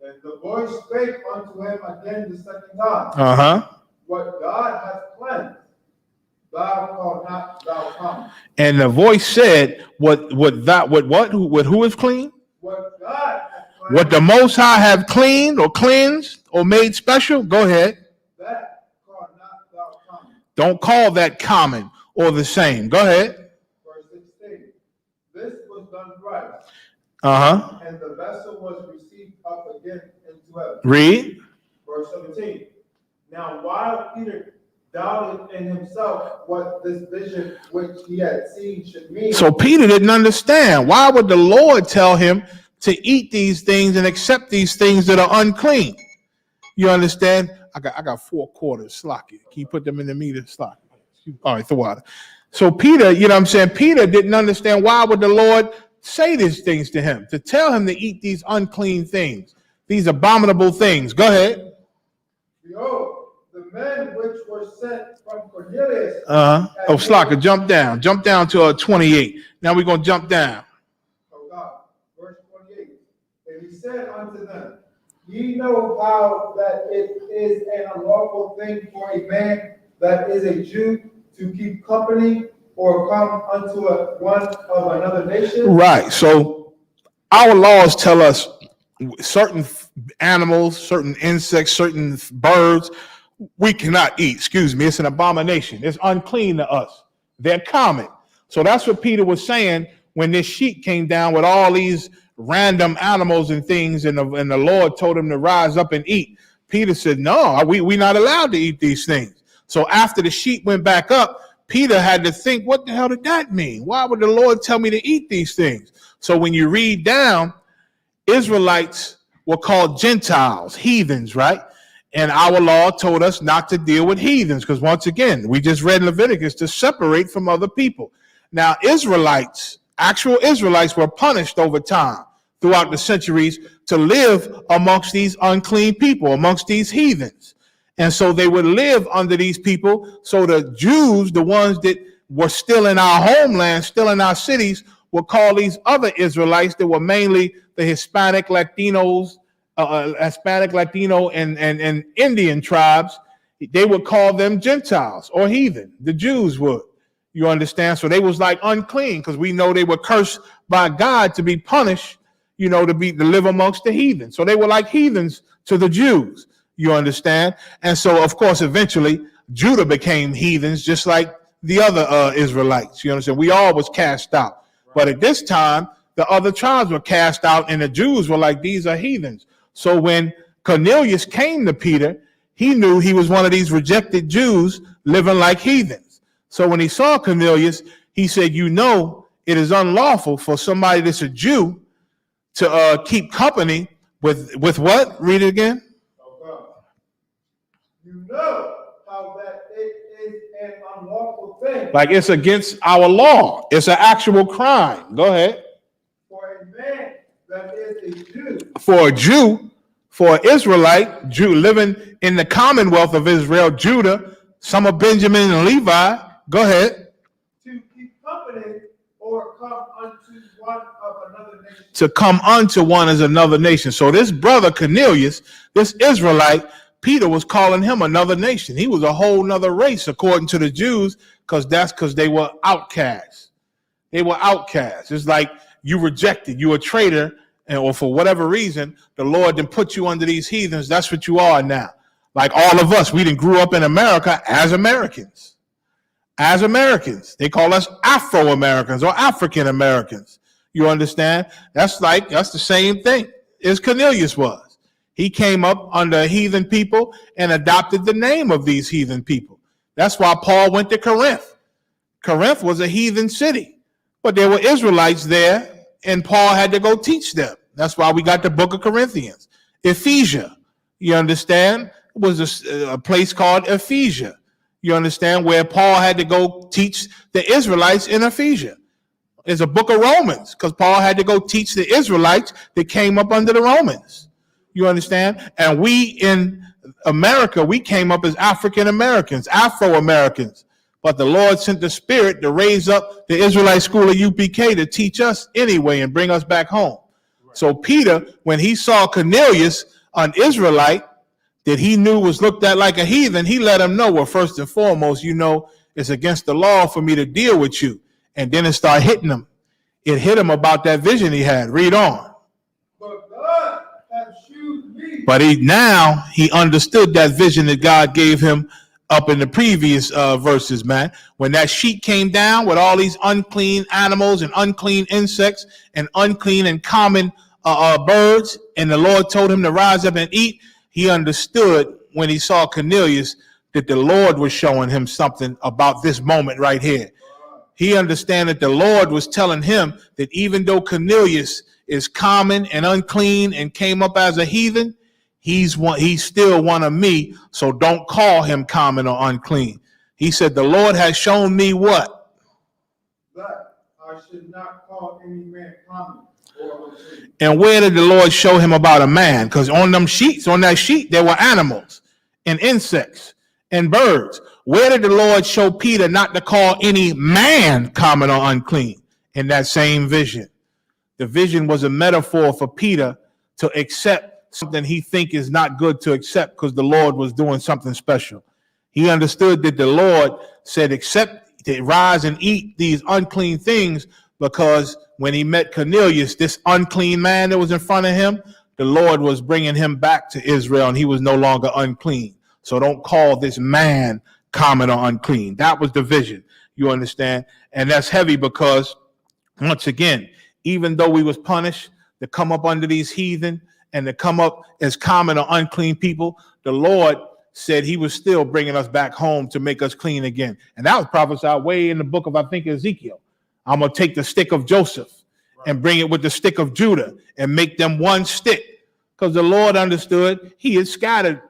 And the voice spake unto him again the second time. What God hath cleansed, thou call not thou common. And the voice said, what who is clean? What God hath cleansed, what the Most High have cleaned or cleansed or made special. Go ahead. that call not thou common. Don't call that common or the same. Go ahead. Verse 16. This was done thrice. And the vessel was received up again into heaven. Read. Verse 17. Now while Peter doubted in himself what this vision which he had seen should mean. So Peter didn't understand. Why would the Lord tell him to eat these things and accept these things that are unclean? You understand? I got 4 quarters. Slock it. Can you put them in the meter? Slock it. All right, the water. So Peter, Peter didn't understand why would the Lord say these things to him, to tell him to eat these unclean things, these abominable things. Go ahead. Behold, the men which were sent from Cornelius. Slocker, jump down to 28. Now we're going to jump down. Oh God, verse 28. And he said unto them, ye know how that it is an unlawful thing for a man that is a Jew to keep company or come unto one of another nation. Right. So our laws tell us certain animals, certain insects, certain birds we cannot eat. Excuse me. It's an abomination. It's unclean to us. They're common. So that's what Peter was saying when this sheet came down with all these random animals and things, and the Lord told him to rise up and eat. Peter said, no, we're not allowed to eat these things. So after the sheet went back up, Peter had to think, what the hell did that mean? Why would the Lord tell me to eat these things? So when you read down Israelites were called Gentiles, heathens, right? And our law told us not to deal with heathens because, once again, we just read Leviticus to separate from other people. Now, Israelites, actual Israelites, were punished over time throughout the centuries to live amongst these unclean people, amongst these heathens. And so they would live under these people. So the Jews, the ones that were still in our homeland, still in our cities, would call these other Israelites that were mainly the Hispanic, Latino, and Indian tribes. They would call them Gentiles or heathen. The Jews would. You understand? So they was like unclean because we know they were cursed by God to be punished, to live amongst the heathen. So they were like heathens to the Jews. You understand? And so, of course, eventually Judah became heathens just like the other Israelites. You understand? We all was cast out. But at this time, the other tribes were cast out and the Jews were like, these are heathens. So when Cornelius came to Peter, he knew he was one of these rejected Jews living like heathens. So when he saw Cornelius, he said, it is unlawful for somebody that's a Jew to keep company with what? Read it again. You know how that it is an unlawful thing. Like it's against our law. It's an actual crime. Go ahead. For a man that is a Jew. For a Jew, for an Israelite, Jew living in the commonwealth of Israel, Judah, some of Benjamin and Levi. Go ahead. To keep company or come unto one of another nation. To come unto one as another nation. So this brother Cornelius, this Israelite, Peter was calling him another nation. He was a whole nother race according to the Jews, because they were outcasts. They were outcasts. It's like you rejected, you a traitor, or for whatever reason, the Lord didn't put you under these heathens. That's what you are now. Like all of us, we didn't grew up in America as Americans. As Americans. They call us Afro-Americans or African Americans. You understand? That's the same thing as Cornelius was. He came up under heathen people and adopted the name of these heathen people. That's why Paul went to Corinth. Corinth was a heathen city, but there were Israelites there, and Paul had to go teach them. That's why we got the book of Corinthians. Ephesia, you understand, was a place called Ephesia. You understand, where Paul had to go teach the Israelites in Ephesia. There's a book of Romans, because Paul had to go teach the Israelites that came up under the Romans. You understand? And we in America, we came up as African Americans, Afro-Americans. But the Lord sent the Spirit to raise up the Israelite school of UPK to teach us anyway and bring us back home. Right. So Peter, when he saw Cornelius, an Israelite that he knew was looked at like a heathen, he let him know, well, first and foremost, it's against the law for me to deal with you. And then it started hitting him. It hit him about that vision he had. Read on. But he understood that vision that God gave him up in the previous verses, man. When that sheet came down with all these unclean animals and unclean insects and unclean and common birds, and the Lord told him to rise up and eat, he understood when he saw Cornelius that the Lord was showing him something about this moment right here. He understood that the Lord was telling him that even though Cornelius is common and unclean and came up as a heathen, he's still one of me, so don't call him common or unclean. He said, the Lord has shown me what? That I should not call any man common or unclean. And where did the Lord show him about a man? Because on that sheet, there were animals and insects and birds. Where did the Lord show Peter not to call any man common or unclean? In that same vision. The vision was a metaphor for Peter to accept something he think is not good to accept because the Lord was doing something special. He understood that the Lord said, rise and eat these unclean things, because when he met Cornelius, this unclean man that was in front of him, the Lord was bringing him back to Israel and he was no longer unclean. So don't call this man common or unclean. That was the vision, you understand? And that's heavy because, once again, even though we was punished to come up under these heathen and to come up as common or unclean people, the Lord said he was still bringing us back home to make us clean again. And that was prophesied way in the book of, I think, Ezekiel. I'm going to take the stick of Joseph and bring it with the stick of Judah and make them one stick. Because the Lord understood he had scattered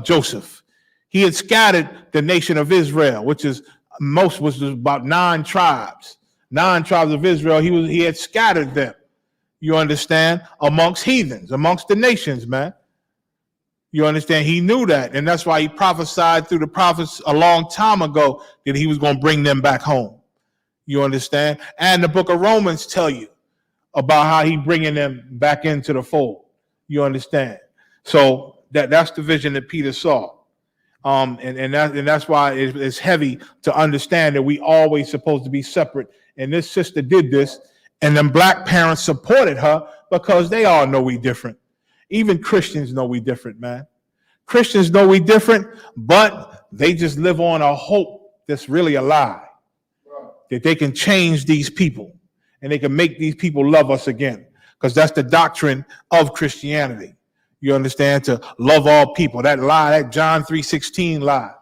Joseph. He had scattered the nation of Israel, which is was about 9 tribes. 9 tribes of Israel. He had scattered them. You understand? Amongst heathens, amongst the nations, man. You understand? He knew that, and that's why he prophesied through the prophets a long time ago that he was going to bring them back home. You understand? And the book of Romans tell you about how he bringing them back into the fold. You understand? So that's the vision that Peter saw. And that's why it's heavy to understand that we always supposed to be separate. And this sister did this, and then black parents supported her because they all know we different. Even Christians know we different, man. Christians know we different, but they just live on a hope that's really a lie. That they can change these people and they can make these people love us again. Because that's the doctrine of Christianity. You understand? To love all people. That lie, that John 3:16 lie.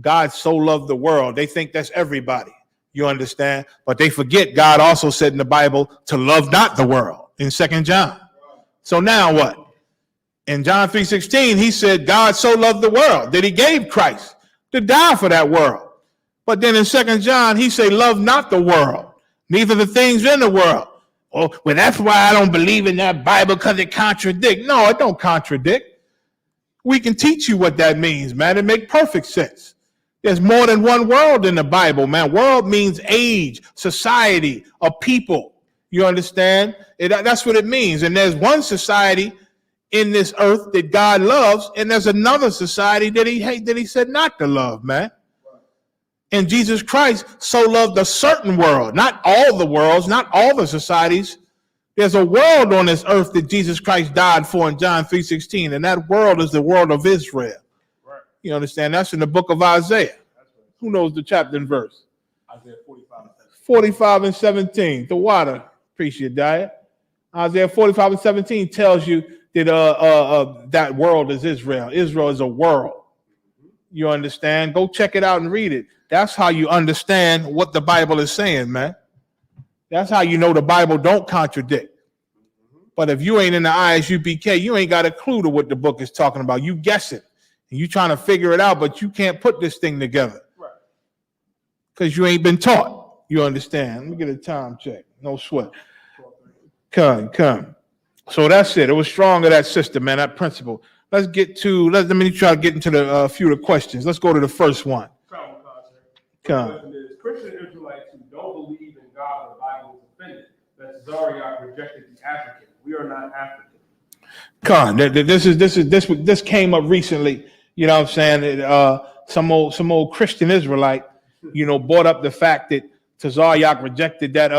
God so loved the world. They think that's everybody. You understand? But they forget God also said in the Bible to love not the world in 2 John. So now what? In John 3:16, he said God so loved the world that he gave Christ to die for that world. But then in 2 John, he say, love not the world, neither the things in the world. Oh, well, that's why I don't believe in that Bible, because it contradicts. No, it don't contradict. We can teach you what that means, man. It makes perfect sense. There's more than one world in the Bible, man. World means age, society, a people. You understand? That's what it means. And there's one society in this earth that God loves, and there's another society that he hates, that he said not to love, man. And Jesus Christ so loved a certain world, not all the worlds, not all the societies. There's a world on this earth that Jesus Christ died for in John 3:16, and that world is the world of Israel. Right. You understand? That's in the book of Isaiah. Who knows the chapter and verse? Isaiah 45 and 17. The water, appreciate that. Isaiah 45 and 17 tells you that that world is Israel. Israel is a world. You understand? Go check it out and read it. That's how you understand what the Bible is saying, man. That's how you know the Bible don't contradict. But if you ain't in the ISUPK, you ain't got a clue to what the book is talking about. You guess it. And you trying to figure it out, but you can't put this thing together. Right. Because you ain't been taught. You understand? Let me get a time check. No sweat. Come. So that's it. It was strong of that system, man, that principle. Let me try to get into the few of the questions. Let's go to the first one. Question is, Christian Israelites who don't believe in God or the Bible is offended that Zaryak rejected the African. We are not African. This came up recently. You know what I'm saying? Some old Christian Israelite, brought up the fact that Zaryak rejected that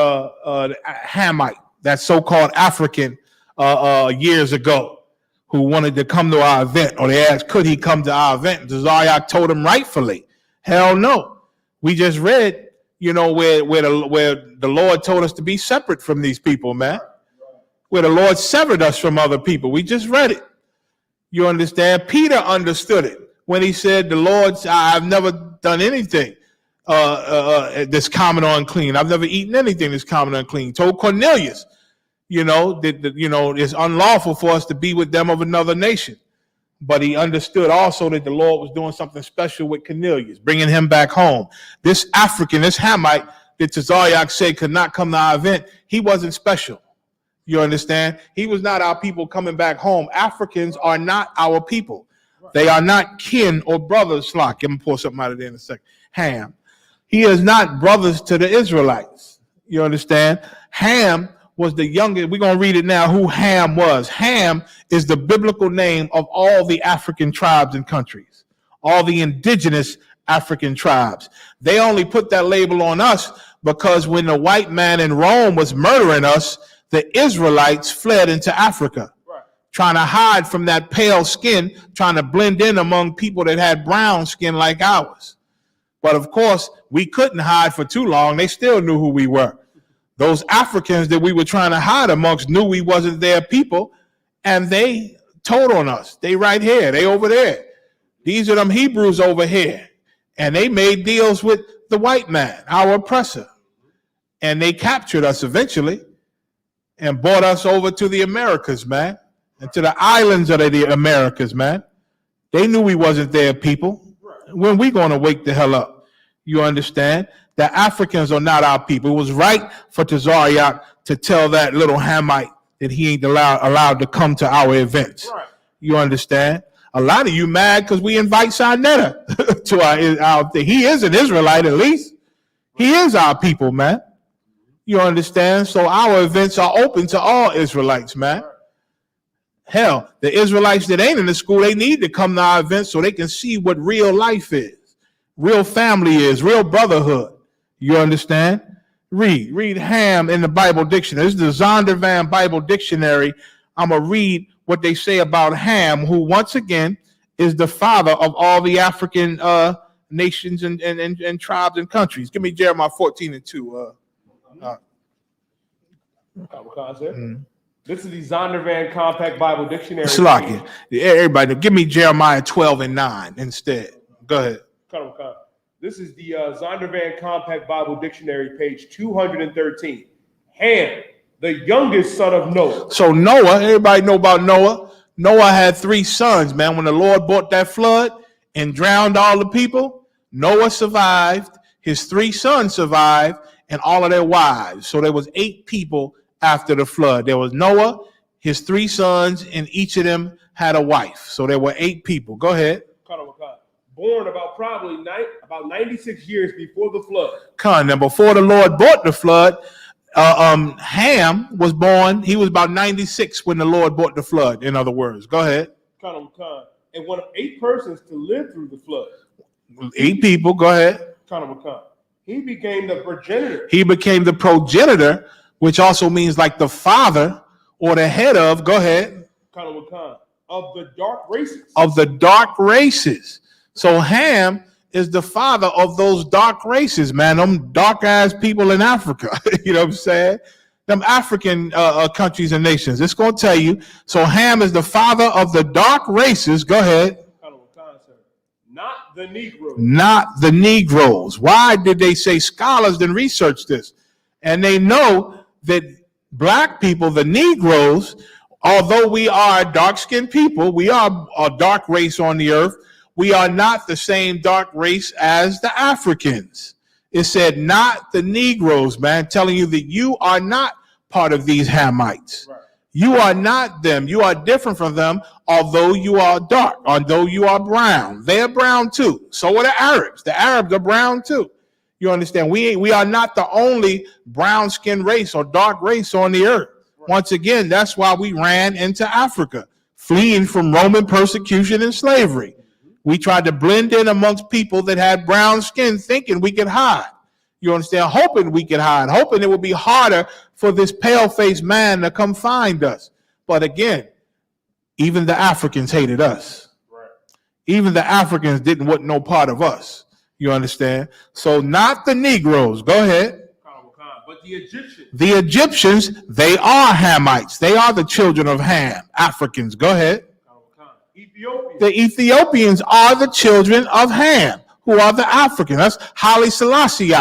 Hamite, that so-called African years ago, who wanted to come to our event, or they asked, could he come to our event? And Zaryak told him rightfully, hell no. We just read, where the Lord told us to be separate from these people, man. Where the Lord severed us from other people. We just read it. You understand? Peter understood it when he said, the Lord, I've never done anything that's common or unclean. I've never eaten anything that's common or unclean. Told Cornelius, that it's unlawful for us to be with them of another nation. But he understood also that the Lord was doing something special with Cornelius, bringing him back home. This African, this Hamite that Zaryak said could not come to our event, he wasn't special. You understand? He was not our people coming back home. Africans are not our people. They are not kin or brothers. Let me pour something out of there in a second. Ham. He is not brothers to the Israelites. You understand? Ham was the youngest. We're going to read it now, who Ham was. Ham is the biblical name of all the African tribes and countries, all the indigenous African tribes. They only put that label on us because when the white man in Rome was murdering us, the Israelites fled into Africa, trying to hide from that pale skin, trying to blend in among people that had brown skin like ours. But of course, we couldn't hide for too long. They still knew who we were. Those Africans that we were trying to hide amongst knew we wasn't their people, and they told on us. They right here, they over there. These are them Hebrews over here. And they made deals with the white man, our oppressor. and they captured us eventually and brought us over to the Americas, man, and to the islands of the Americas, man. They knew we wasn't their people. When we going to wake the hell up? You understand? The Africans are not our people. It was right for Tazariak to tell that little Hamite that he ain't allowed to come to our events. Right. You understand? A lot of you mad because we invite Sinetta to our thing. He is an Israelite, at least. He is our people, man. You understand? So our events are open to all Israelites, man. Hell, the Israelites that ain't in the school, they need to come to our events so they can see what real life is, real family is, real brotherhood. You understand? Read Ham in the Bible dictionary. This is the Zondervan Bible Dictionary. I'm going to read what they say about Ham, who once again is the father of all the African nations and tribes and countries. Give me Jeremiah 14:2. This is the Zondervan Compact Bible Dictionary. Slakia. Everybody, give me Jeremiah 12:9 instead. Go ahead. This is the Zondervan Compact Bible Dictionary, page 213. Ham, the youngest son of Noah. So Noah, everybody know about Noah. Noah had 3 sons, man. When the Lord brought that flood and drowned all the people, Noah survived, his 3 sons survived, and all of their wives. So there was 8 people after the flood. There was Noah, his 3 sons, and each of them had a wife. So there were 8 people. Go ahead. Born about 96 years before the flood. Now before the Lord brought the flood, Ham was born. He was about 96 when the Lord brought the flood. In other words, go ahead. And one of 8 persons to live through the flood. 8 people. Go ahead. He became the progenitor. He became the progenitor, which also means like the father or the head of. Go ahead. Of the dark races. Of the dark races. So Ham is the father of those dark races, man. Them dark ass people in Africa. You know what I'm saying? Them African countries and nations. It's going to tell you. So Ham is the father of the dark races. Go ahead. Not the Negroes. Not the Negroes. Why did they say? Scholars then research this, and they know that black people, the Negroes, although we are dark-skinned people, we are a dark race on the earth. We are not the same dark race as the Africans. It said not the Negroes, man, telling you that you are not part of these Hamites. Right. You are not them. You are different from them, although you are dark, although you are brown. They're brown too. So are the Arabs. The Arabs are brown too. You understand? We are not the only brown-skinned race or dark race on the earth. Right. Once again, that's why we ran into Africa, fleeing from Roman persecution and slavery. We tried to blend in amongst people that had brown skin, thinking we could hide. You understand? Hoping we could hide, hoping it would be harder for this pale-faced man to come find us. But again, even the Africans hated us. Right. Even the Africans didn't want no part of us. You understand? So not the Negroes. Go ahead. But the Egyptians. The Egyptians, they are Hamites. They are the children of Ham. Africans. Go ahead. Ethiopians. The Ethiopians are the children of Ham, who are the Africans. That's Haile Selassie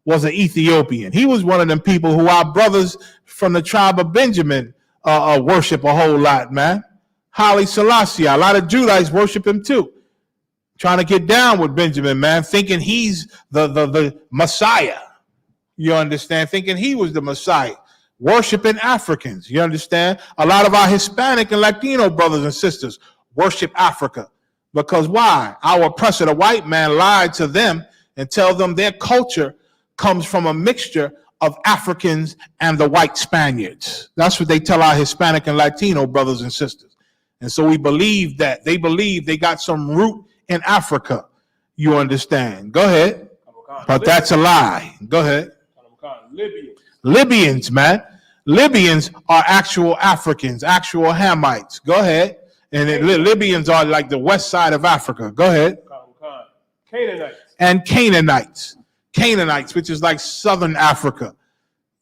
was an Ethiopian. He was one of them people who our brothers from the tribe of Benjamin worship a whole lot, man. Haile Selassie, a lot of Judites worship him too. Trying to get down with Benjamin, man, thinking he's the Messiah. You understand? Thinking he was the Messiah. Worshiping Africans. You understand? A lot of our Hispanic and Latino brothers and sisters worship Africa. Because why? Our oppressor, the white man, lied to them and tell them their culture comes from a mixture of Africans and the white Spaniards. That's what they tell our Hispanic and Latino brothers and sisters. And so we believe that. They believe they got some root in Africa. You understand? Go ahead. But that's a lie. Go ahead. Libyans, man. Libyans are actual Africans, actual Hamites. Go ahead. And Libyans are like the west side of Africa. Go ahead. Canaanites. And Canaanites. Canaanites, which is like southern Africa.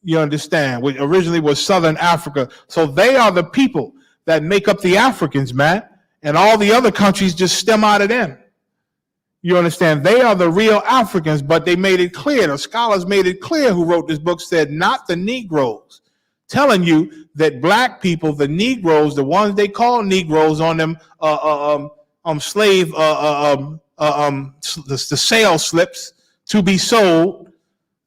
You understand? Which originally was southern Africa. So they are the people that make up the Africans, man. And all the other countries just stem out of them. You understand? They are the real Africans, but they made it clear. The scholars made it clear who wrote this book said not the Negroes, telling you that black people, the Negroes, the ones they call Negroes on them slave the sale slips to be sold,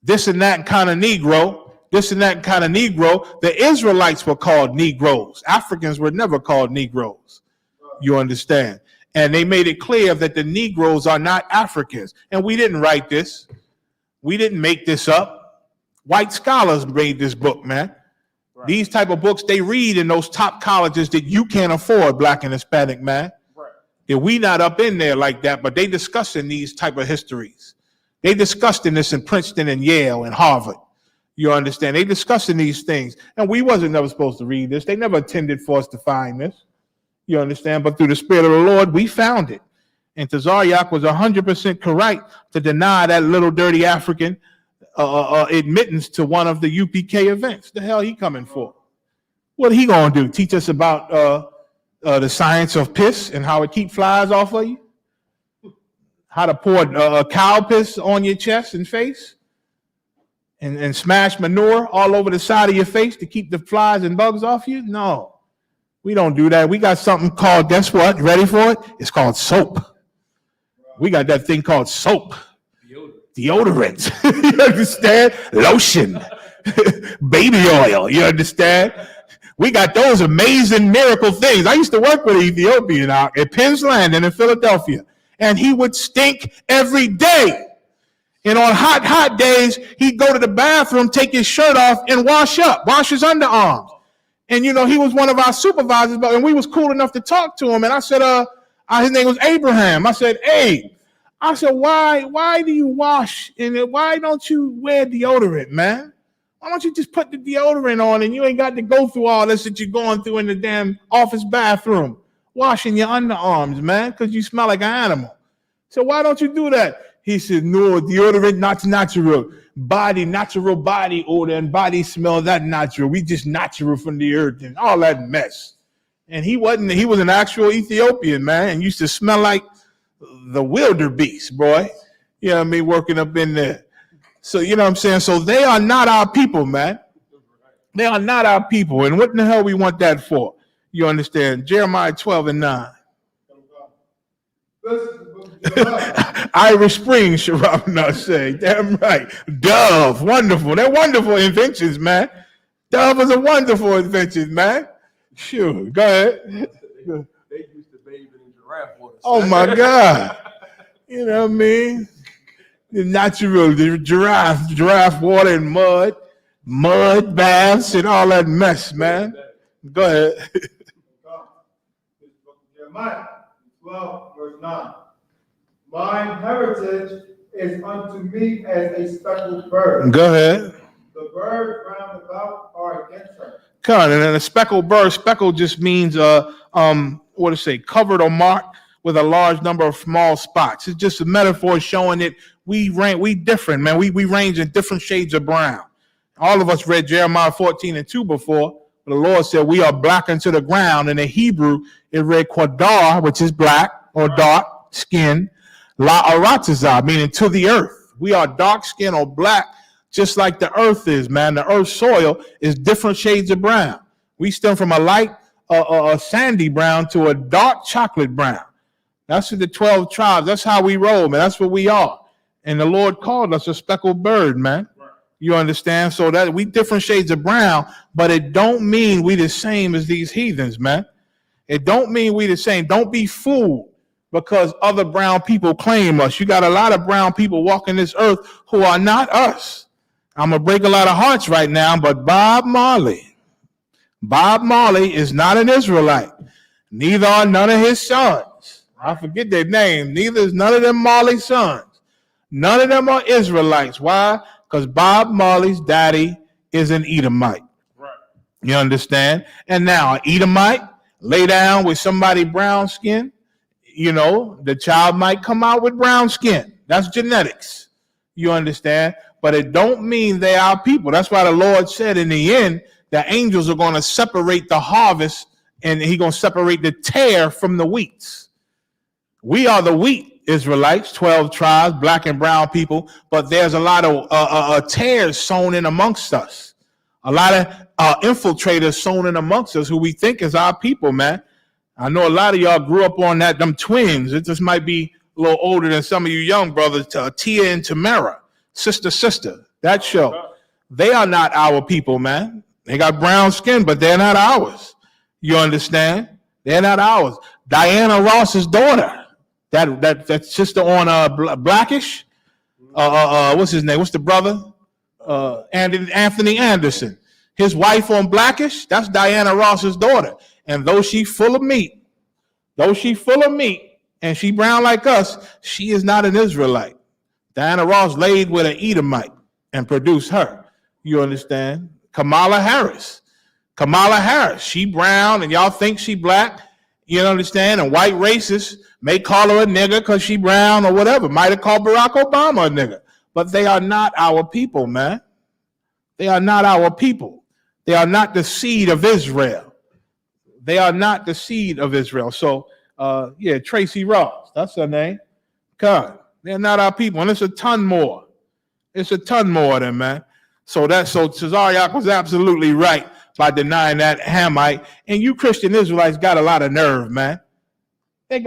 this and that kind of Negro, this and that kind of Negro. The Israelites were called Negroes. Africans were never called Negroes. You understand? And they made it clear that the Negroes are not Africans. And we didn't write this. We didn't make this up. White scholars made this book, man. Right. These type of books they read in those top colleges that you can't afford, black and Hispanic, man. Right. That we not up in there like that, but they discussing these type of histories. They discussing this in Princeton and Yale and Harvard. You understand? They discussing these things. And we wasn't never supposed to read this. They never intended for us to find this. You understand? But through the Spirit of the Lord, we found it. And Tazaryak was 100% correct to deny that little dirty African admittance to one of the UPK events. The hell he coming for? What he gonna do? Teach us about the science of piss and how it keep flies off of you? How to pour cow piss on your chest and face? And smash manure all over the side of your face to keep the flies and bugs off you? No. We don't do that. We got something called, guess what? Ready for it? It's called soap. We got that thing called soap. Deodorant. You understand? Lotion. Baby oil. You understand? We got those amazing miracle things. I used to work with an Ethiopian out at Penn's Landing in Philadelphia, and he would stink every day. And on hot days, he'd go to the bathroom, take his shirt off, and wash his underarms. And, you know, he was one of our supervisors, and we was cool enough to talk to him. And I said, his name was Abraham. I said, hey, why do you wash? And why don't you wear deodorant, man? Why don't you just put the deodorant on and you ain't got to go through all this that you're going through in the damn office bathroom, washing your underarms, man, because you smell like an animal. So why don't you do that? He said, no, deodorant not natural. Natural body odor and body smell, that natural. We just natural from the earth and all that mess. And he was an actual Ethiopian, man, and used to smell like the wildebeest, boy. You know what I mean? Working up in there. So, you know what I'm saying? So they are not our people, man. They are not our people. And what in the hell we want that for? You understand? Jeremiah 12:9. Irish Spring, Sharabna say. Damn right. Dove, wonderful. They're wonderful inventions, man. Dove is a wonderful invention, man. Sure, go ahead. They used to bathe in giraffe water. Oh my God. You know what I mean? The natural, the giraffe water and mud baths and all that mess, man. Go ahead. Jeremiah 12, verse 9. Mine heritage is unto me as a speckled bird. Go ahead. The birds round about are against her. Come on, and then a speckled bird, speckled just means covered or marked with a large number of small spots. It's just a metaphor showing that we different, man. We range in different shades of brown. All of us read Jeremiah 14:2 before. The Lord said we are black unto the ground. In the Hebrew, it read quadar, which is black or dark skin. La aratazah, meaning to the earth. We are dark skin or black, just like the earth is, man. The earth's soil is different shades of brown. We stem from a light sandy brown to a dark chocolate brown. That's what the 12 tribes, that's how we roll, man. That's what we are. And the Lord called us a speckled bird, man. You understand? So that we different shades of brown, but it don't mean we the same as these heathens, man. It don't mean we the same. Don't be fooled because other brown people claim us. You got a lot of brown people walking this earth who are not us. I'm going to break a lot of hearts right now, but Bob Marley is not an Israelite. Neither are none of his sons. I forget their name. Neither is none of them Marley's sons. None of them are Israelites. Why? Because Bob Marley's daddy is an Edomite. Right. You understand? And now an Edomite lay down with somebody brown skin, you know, the child might come out with brown skin. That's genetics. You understand? But it don't mean they are people. That's why the Lord said in the end, the angels are going to separate the harvest and he's going to separate the tare from the wheats. We are the wheat. Israelites, 12 tribes, black and brown people, but there's a lot of tares sown in amongst us. A lot of infiltrators sown in amongst us who we think is our people, man. I know a lot of y'all grew up on them twins. It just might be a little older than some of you young brothers, Tia and Tamara, sister, that show. They are not our people, man. They got brown skin, but they're not ours. You understand? They're not ours. Diana Ross's daughter, that sister on Blackish, what's his name? What's the brother? Anthony Anderson. His wife on Blackish, that's Diana Ross's daughter. And though she full of meat, and she brown like us, she is not an Israelite. Diana Ross laid with an Edomite and produced her. You understand? Kamala Harris, she brown and y'all think she black. You understand? And white racists may call her a nigger because she brown or whatever. Might have called Barack Obama a nigger. But they are not our people, man. They are not our people. They are not the seed of Israel. They are not the seed of Israel. So, Tracy Ross, that's her name. God, they're not our people. And it's a ton more. It's a ton more of them, man. So Tazariak was absolutely right by denying that Hamite. And you Christian Israelites got a lot of nerve, man. I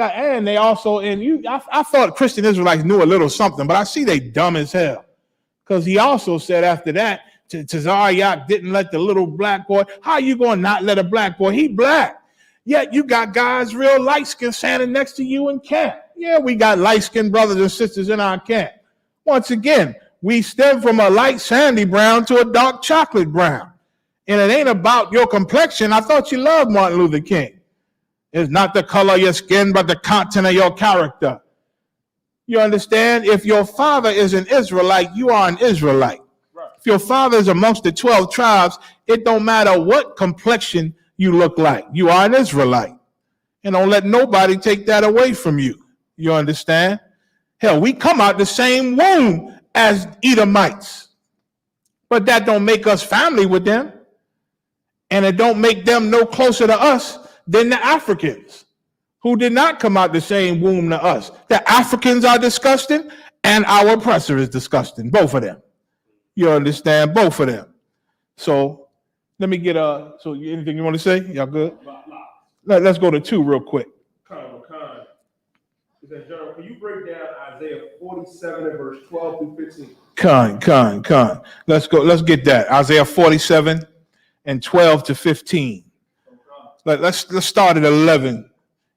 thought Christian Israelites knew a little something, but I see they dumb as hell. Because he also said after that, Tazariak didn't let the little black boy. How you going to not let a black boy? He black. Yet you got guys real light-skinned standing next to you in camp. Yeah, we got light-skinned brothers and sisters in our camp. Once again, we stem from a light sandy brown to a dark chocolate brown. And it ain't about your complexion. I thought you loved Martin Luther King. It's not the color of your skin, but the content of your character. You understand? If your father is an Israelite, you are an Israelite. Right. If your father is amongst the 12 tribes, it don't matter what complexion you look like. You are an Israelite. And don't let nobody take that away from you. You understand? Hell, we come out the same womb as Edomites. But that don't make us family with them. And it don't make them no closer to us than the Africans who did not come out the same womb to us. The Africans are disgusting and our oppressor is disgusting. Both of them. You understand? Both of them. So let me get so anything you want to say? Y'all good? Let's go to 2 real quick. Can you break down Isaiah 47 and verse 12 through 15? Con. Let's go. Let's get that. Isaiah 47 and 12 to 15. Let's start at 11.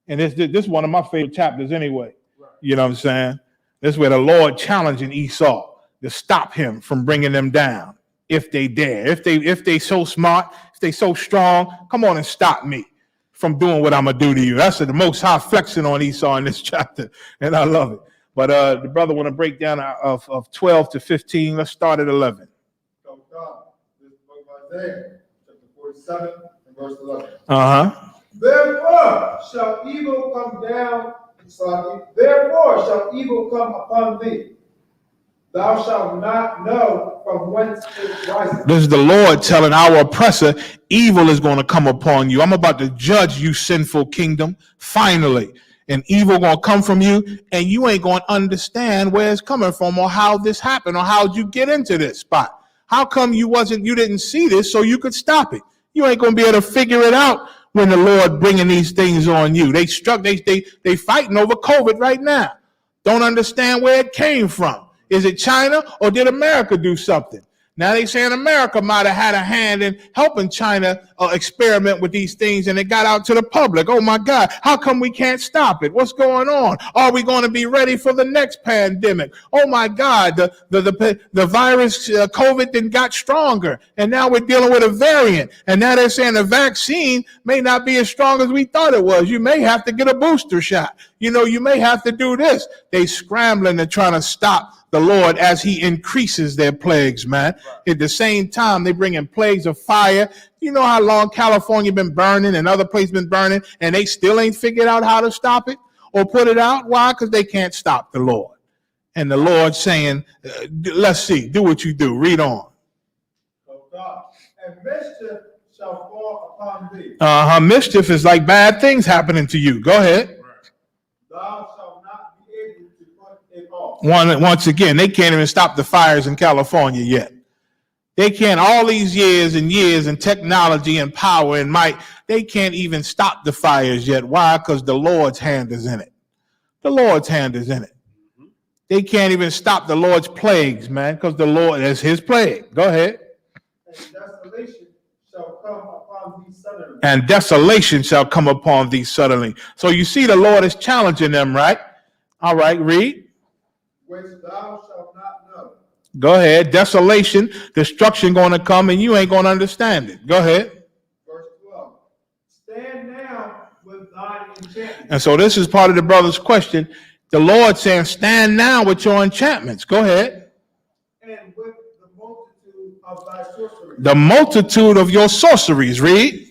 And this is one of my favorite chapters anyway. Right. You know what I'm saying? This is where the Lord challenging Esau to stop him from bringing them down if they dare. If they so smart, if they so strong, come on and stop me from doing what I'm going to do to you. That's the Most High flexing on Esau in this chapter, and I love it. But the brother want to break down of 12 to 15. Let's start at 11. So God, this book of Isaiah, chapter 47 and verse 11. Therefore shall evil come upon thee. Thou shalt not know from whence it rises. This is the Lord telling our oppressor, evil is going to come upon you. I'm about to judge you, sinful kingdom, finally. And evil going to come from you, and you ain't going to understand where it's coming from or how this happened or how'd you get into this spot. How come you didn't see this so you could stop it? You ain't going to be able to figure it out when the Lord bringing these things on you. They fighting over COVID right now. Don't understand where it came from. Is it China or did America do something? Now they saying America might have had a hand in helping China experiment with these things and it got out to the public. Oh my God, how come we can't stop it? What's going on? Are we going to be ready for the next pandemic? Oh my God, the virus, COVID then got stronger and now we're dealing with a variant. And now they're saying the vaccine may not be as strong as we thought it was. You may have to get a booster shot. You may have to do this. They scrambling and trying to stop the Lord as he increases their plagues, man. Right. At the same time, they bring in plagues of fire. You know how long California been burning and other places been burning, and they still ain't figured out how to stop it or put it out? Why? Because they can't stop the Lord. And the Lord saying, let's see, do what you do. Read on. Oh God, and mischief shall fall upon thee. Mischief is like bad things happening to you. Go ahead. Thou shalt not be able Once again, they can't even stop the fires in California yet. They can't, all these years and years and technology and power and might, they can't even stop the fires yet. Why? Because the Lord's hand is in it. The Lord's hand is in it. They can't even stop the Lord's plagues, man, because the Lord is his plague. Go ahead. And desolation shall come upon thee suddenly. So you see, the Lord is challenging them, right? All right, read. Which thou shalt not know. Go ahead. Desolation, destruction going to come, and you ain't going to understand it. Go ahead. Verse 12. Stand now with thine enchantments. And so this is part of the brother's question. The Lord saying, stand now with your enchantments. Go ahead. And with the multitude of thy sorceries. The multitude of your sorceries. Read.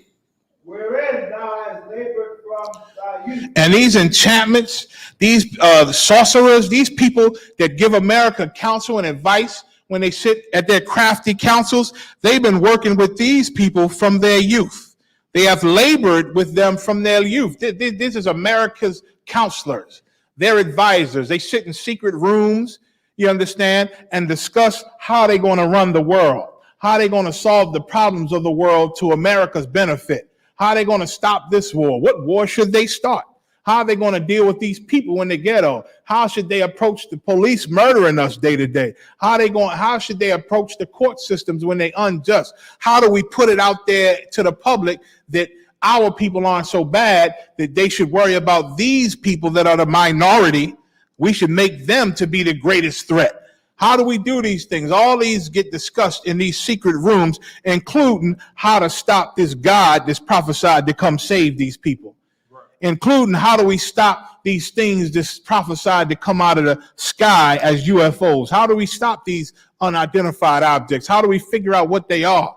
Wherein thou hast labored from thy youth. And these enchantments, these sorcerers, these people that give America counsel and advice when they sit at their crafty councils, they've been working with these people from their youth. They have labored with them from their youth. This is America's counselors. They're advisors. They sit in secret rooms, you understand, and discuss how they're going to run the world, how they're going to solve the problems of the world to America's benefit, how they're going to stop this war, what war should they start, how are they going to deal with these people in the ghetto, how should they approach the police murdering us day to day, how should they approach the court systems when they're unjust, how do we put it out there to the public that our people aren't so bad that they should worry about these people that are the minority. We should make them to be the greatest threat. How do we do these things? All these get discussed in these secret rooms, including how to stop this God that's prophesied to come save these people. Right. Including how do we stop these things that's prophesied to come out of the sky as UFOs? How do we stop these unidentified objects? How do we figure out what they are?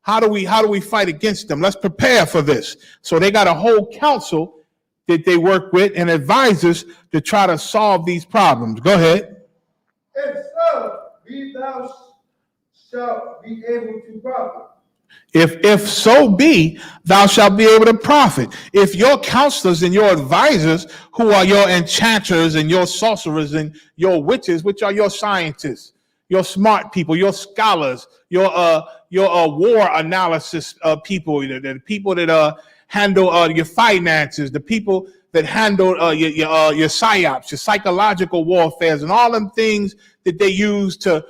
How do we fight against them? Let's prepare for this. So they got a whole council that they work with and advisors to try to solve these problems. Go ahead. If so, thou shalt be able to profit. If so be, thou shalt be able to profit. If your counselors and your advisors, who are your enchanters and your sorcerers and your witches, which are your scientists, your smart people, your scholars, your war analysis people, the people that handle your finances, the people that handle your psyops, your psychological warfares, and all them things that they use to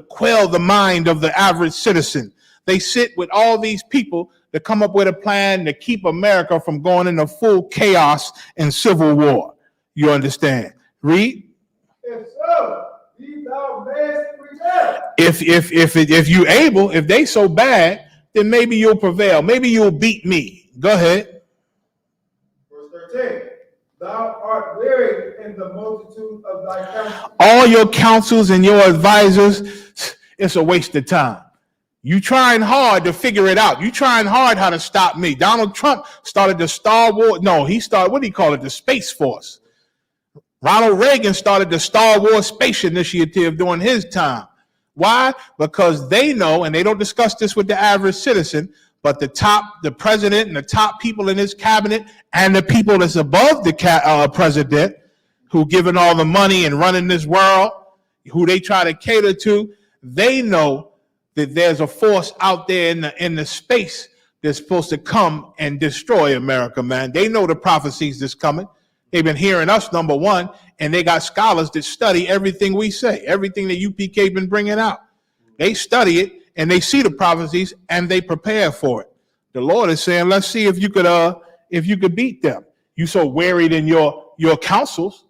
quell the mind of the average citizen. They sit with all these people to come up with a plan to keep America from going into full chaos and civil war. You understand? Read. If so, be thou mayest prevail. If you able, if they so bad, then maybe you'll prevail. Maybe you'll beat me. Go ahead. Verse 13. Thou art weary in the multitude of thy counsels. All your counsels and your advisors, it's a waste of time. You trying hard to figure it out. You trying hard how to stop me. Donald Trump started the Star Wars. No, he started, what do you call it? The Space Force. Ronald Reagan started the Star Wars Space Initiative during his time. Why? Because they know, and they don't discuss this with the average citizen, but the president and the top people in his cabinet and the people that's above the president who giving all the money and running this world, who they try to cater to, they know that there's a force out there in the space that's supposed to come and destroy America, man. They know the prophecies that's coming. They've been hearing us, number one, and they got scholars that study everything we say, everything that UPK been bringing out. They study it, and they see the prophecies, and they prepare for it. The Lord is saying, let's see if you could beat them. You so worried in your councils.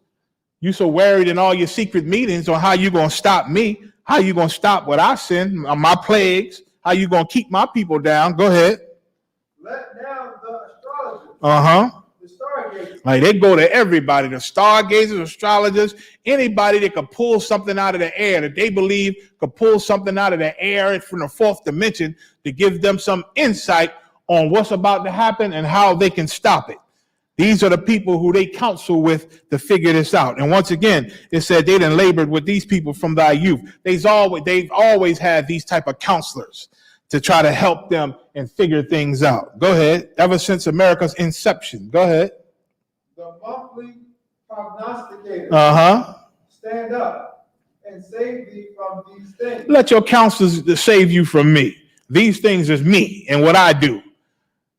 You so worried in all your secret meetings on how you going to stop me, how you going to stop what I send, my plagues, how you going to keep my people down. Go ahead. Let now the astrologers. The stargazers. Like they go to everybody, the stargazers, astrologers, anybody that could pull something out of the air that they believe could pull something out of the air from the fourth dimension to give them some insight on what's about to happen and how they can stop it. These are the people who they counsel with to figure this out. And once again, it said they done labored with these people from thy youth. They've always had these type of counselors to try to help them and figure things out. Go ahead. Ever since America's inception. Go ahead. The monthly prognosticators. stand up and save thee from these things. Let your counselors save you from me. These things is me and what I do.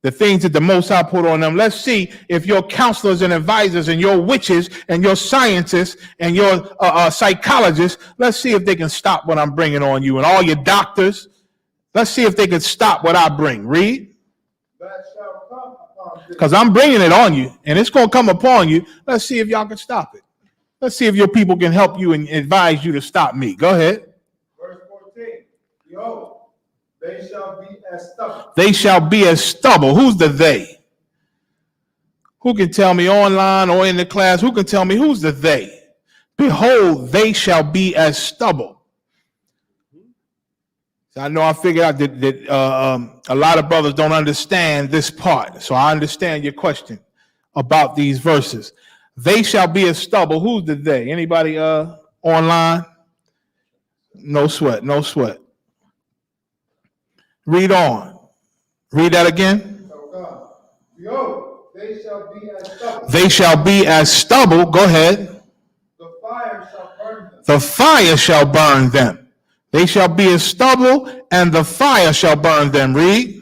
The things that the Most High put on them. Let's see if your counselors and advisors and your witches and your scientists and your psychologists, let's see if they can stop what I'm bringing on you. And all your doctors, let's see if they can stop what I bring. Read. That shall come upon thee. Because I'm bringing it on you, and it's going to come upon you. Let's see if y'all can stop it. Let's see if your people can help you and advise you to stop me. Go ahead. Verse 14. Behold, they shall be as stubble. They shall be as stubble. Who's the they? Who can tell me online or in the class? Who can tell me who's the they? Behold, they shall be as stubble. So I know I figured out that a lot of brothers don't understand this part. So I understand your question about these verses. They shall be as stubble. Who's the they? Anybody online? No sweat, no sweat. Read on. Read that again. Behold, they shall be as stubble. They shall be as stubble. Go ahead. The fire shall burn them. The fire shall burn them. They shall be as stubble, and the fire shall burn them. Read.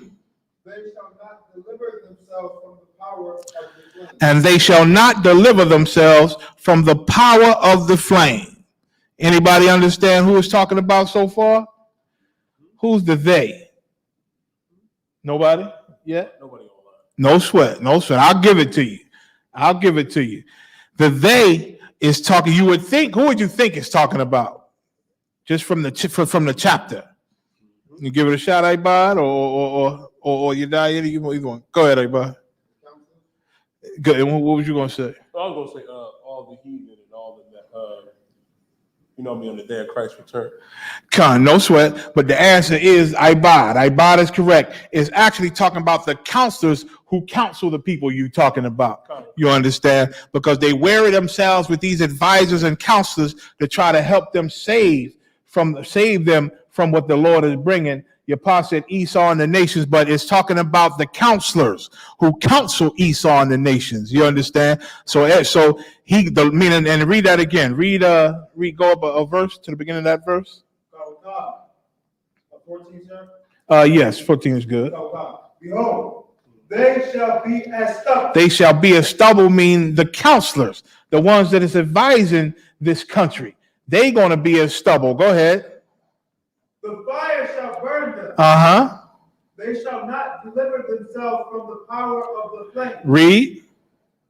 They shall not deliver themselves from the power of the flame. And they shall not deliver themselves from the power of the flame. Anybody understand who it's talking about so far? Who's the they? Nobody? Yeah? Nobody online. No sweat, no sweat. I'll give it to you. I'll give it to you. The they is talking, you would think, who would you think it's talking about? Just from the chapter. You give it a shot, Ibad, or you die, either one. Go ahead, Ibad. Good. And what was you going to say? I was going to say all the heathen and all of that, on the day of Christ's return. No sweat, but the answer is Ibad. Ibad is correct. It's actually talking about the counselors who counsel the people you're talking about. You understand? Because they weary themselves with these advisors and counselors to try to help them save them from what the Lord is bringing. Your pastor said Esau and the nations, but it's talking about the counselors who counsel Esau and the nations. You understand? So meaning, and read that again. Go up a verse to the beginning of that verse. 14, sir? Yes, 14 is good. Behold, they shall be as stubble. They shall be as stubble, mean the counselors, the ones that is advising this country. They gonna be as stubble. Go ahead. The fire shall burn them. Uh-huh. They shall not deliver themselves from the power of the flame. Read.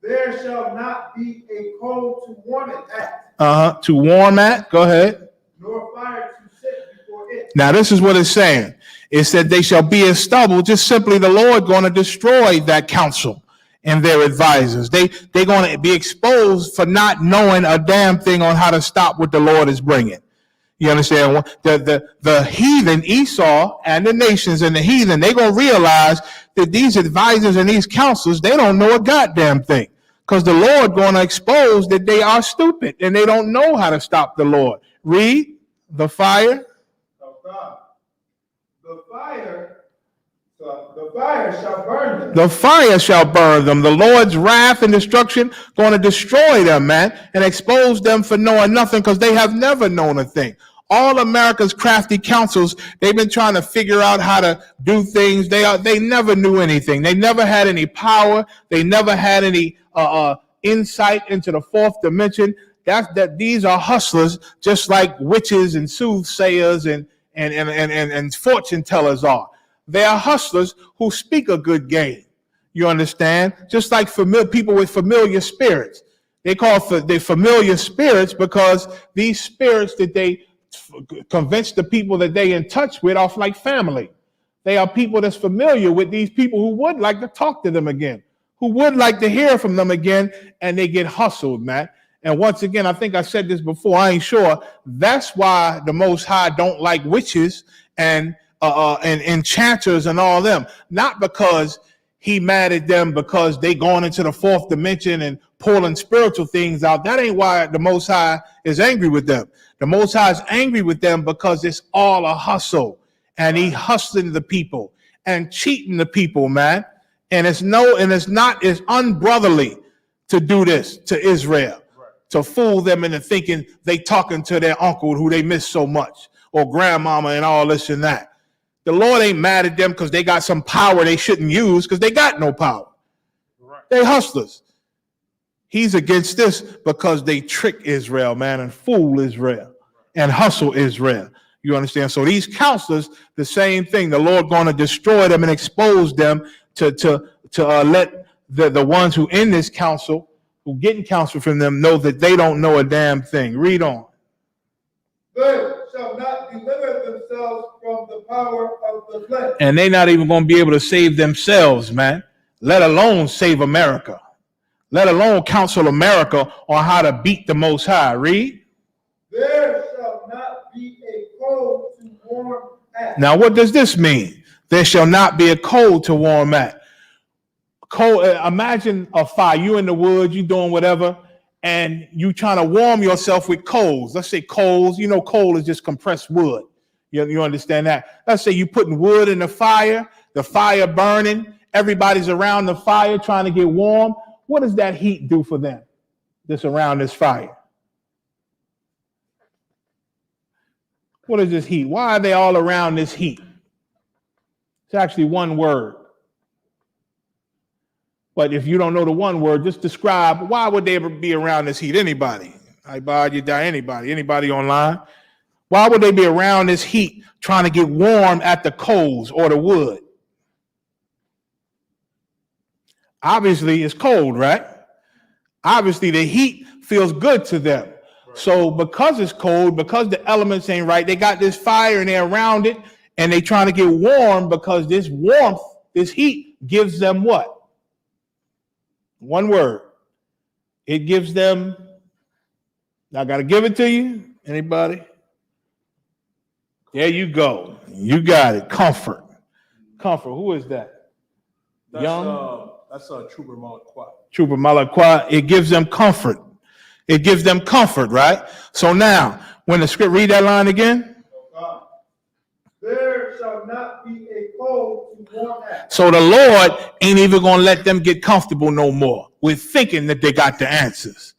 There shall not be a coal to warm it at. Uh-huh. To warm at. Go ahead. Nor fire to sit before it. Now, this is what it's saying. It said they shall be as stubble, just simply the Lord going to destroy that counsel and their advisors. They're going to be exposed for not knowing a damn thing on how to stop what the Lord is bringing. You understand? The heathen, Esau, and the nations and the heathen, they're going to realize that these advisors and these counselors, they don't know a goddamn thing. Because the Lord going to expose that they are stupid and they don't know how to stop the Lord. Read the fire. Oh God. The fire shall burn them. The fire shall burn them. The Lord's wrath and destruction going to destroy them, man, and expose them for knowing nothing because they have never known a thing. All America's crafty counsels, they've been trying to figure out how to do things. They never knew anything. They never had any power. They never had any insight into the fourth dimension. These are hustlers, just like witches and soothsayers and fortune tellers are. They are hustlers who speak a good game. You understand? Just like people with familiar spirits. They call the familiar spirits because these spirits that they convince the people that they in touch with are like family. They are people that's familiar with these people who would like to talk to them again, who would like to hear from them again, and they get hustled, man. And once again, I think I said this before, I ain't sure. That's why the Most High don't like witches and enchanters and all them. Not because he mad at them because they going into the fourth dimension and pulling spiritual things out. That ain't why the Most High is angry with them. The Most High is angry with them because it's all a hustle. And he hustling the people and cheating the people, man. And it's unbrotherly to do this to Israel. to fool them into thinking they talking to their uncle who they miss so much, or grandmama and all this and that. The Lord ain't mad at them because they got some power they shouldn't use because they got no power. Right. They hustlers. He's against this because they trick Israel, man, and fool Israel and hustle Israel. You understand? So these counselors, the same thing. The Lord going to destroy them and expose them to let the ones who in this counsel, who getting counsel from them, know that they don't know a damn thing. Read on. They shall not deliver themselves from the power of the flesh. And they're not even going to be able to save themselves, man, let alone save America. Let alone counsel America on how to beat the Most High. Read. There shall not be a coal to warm at. Now, what does this mean? There shall not be a coal to warm at. Coal. Imagine a fire. You in the woods, you doing whatever, and you trying to warm yourself with coals. Let's say coals. You know, coal is just compressed wood. You understand that? Let's say you putting wood in the fire burning. Everybody's around the fire trying to get warm. What does that heat do for them that's around this fire? What is this heat? Why are they all around this heat? It's actually one word. But if you don't know the one word, just describe why would they ever be around this heat? Anybody? I buy you die. Anybody online? Why would they be around this heat trying to get warm at the coals or the wood? Obviously, it's cold, right? Obviously, the heat feels good to them. Right. So because it's cold, because the elements ain't right, they got this fire and they're around it, and they trying to get warm because this warmth, this heat gives them what? One word. It gives them, I got to give it to you. Anybody? There you go. You got it. Comfort. Comfort. Who is that? That's, Young? That's Trooper Malachi. Trooper Malachi. It gives them comfort. It gives them comfort, right? So now, when the script, read that line again. There shall not be a coal to warm at. So the Lord ain't even going to let them get comfortable no more with thinking that they got the answers.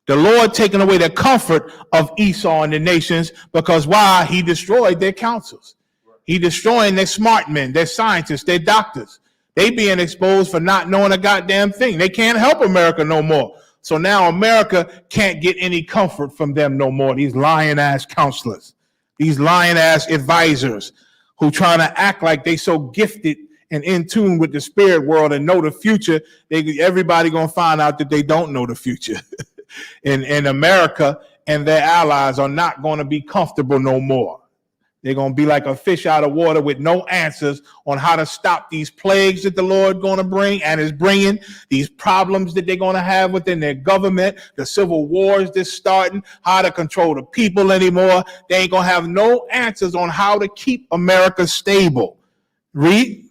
The Lord taking away the comfort of Esau and the nations because why? He destroyed their councils. He destroying their smart men, their scientists, their doctors. They being exposed for not knowing a goddamn thing. They can't help America no more. So now America can't get any comfort from them no more. These lying ass counselors, these lying ass advisors who trying to act like they so gifted and in tune with the spirit world and know the future. Everybody gonna find out that they don't know the future. And America and their allies are not going to be comfortable no more. They're going to be like a fish out of water with no answers on how to stop these plagues that the Lord going to bring and is bringing, these problems that they're going to have within their government, the civil wars that's starting, how to control the people anymore. They ain't going to have no answers on how to keep America stable. Read.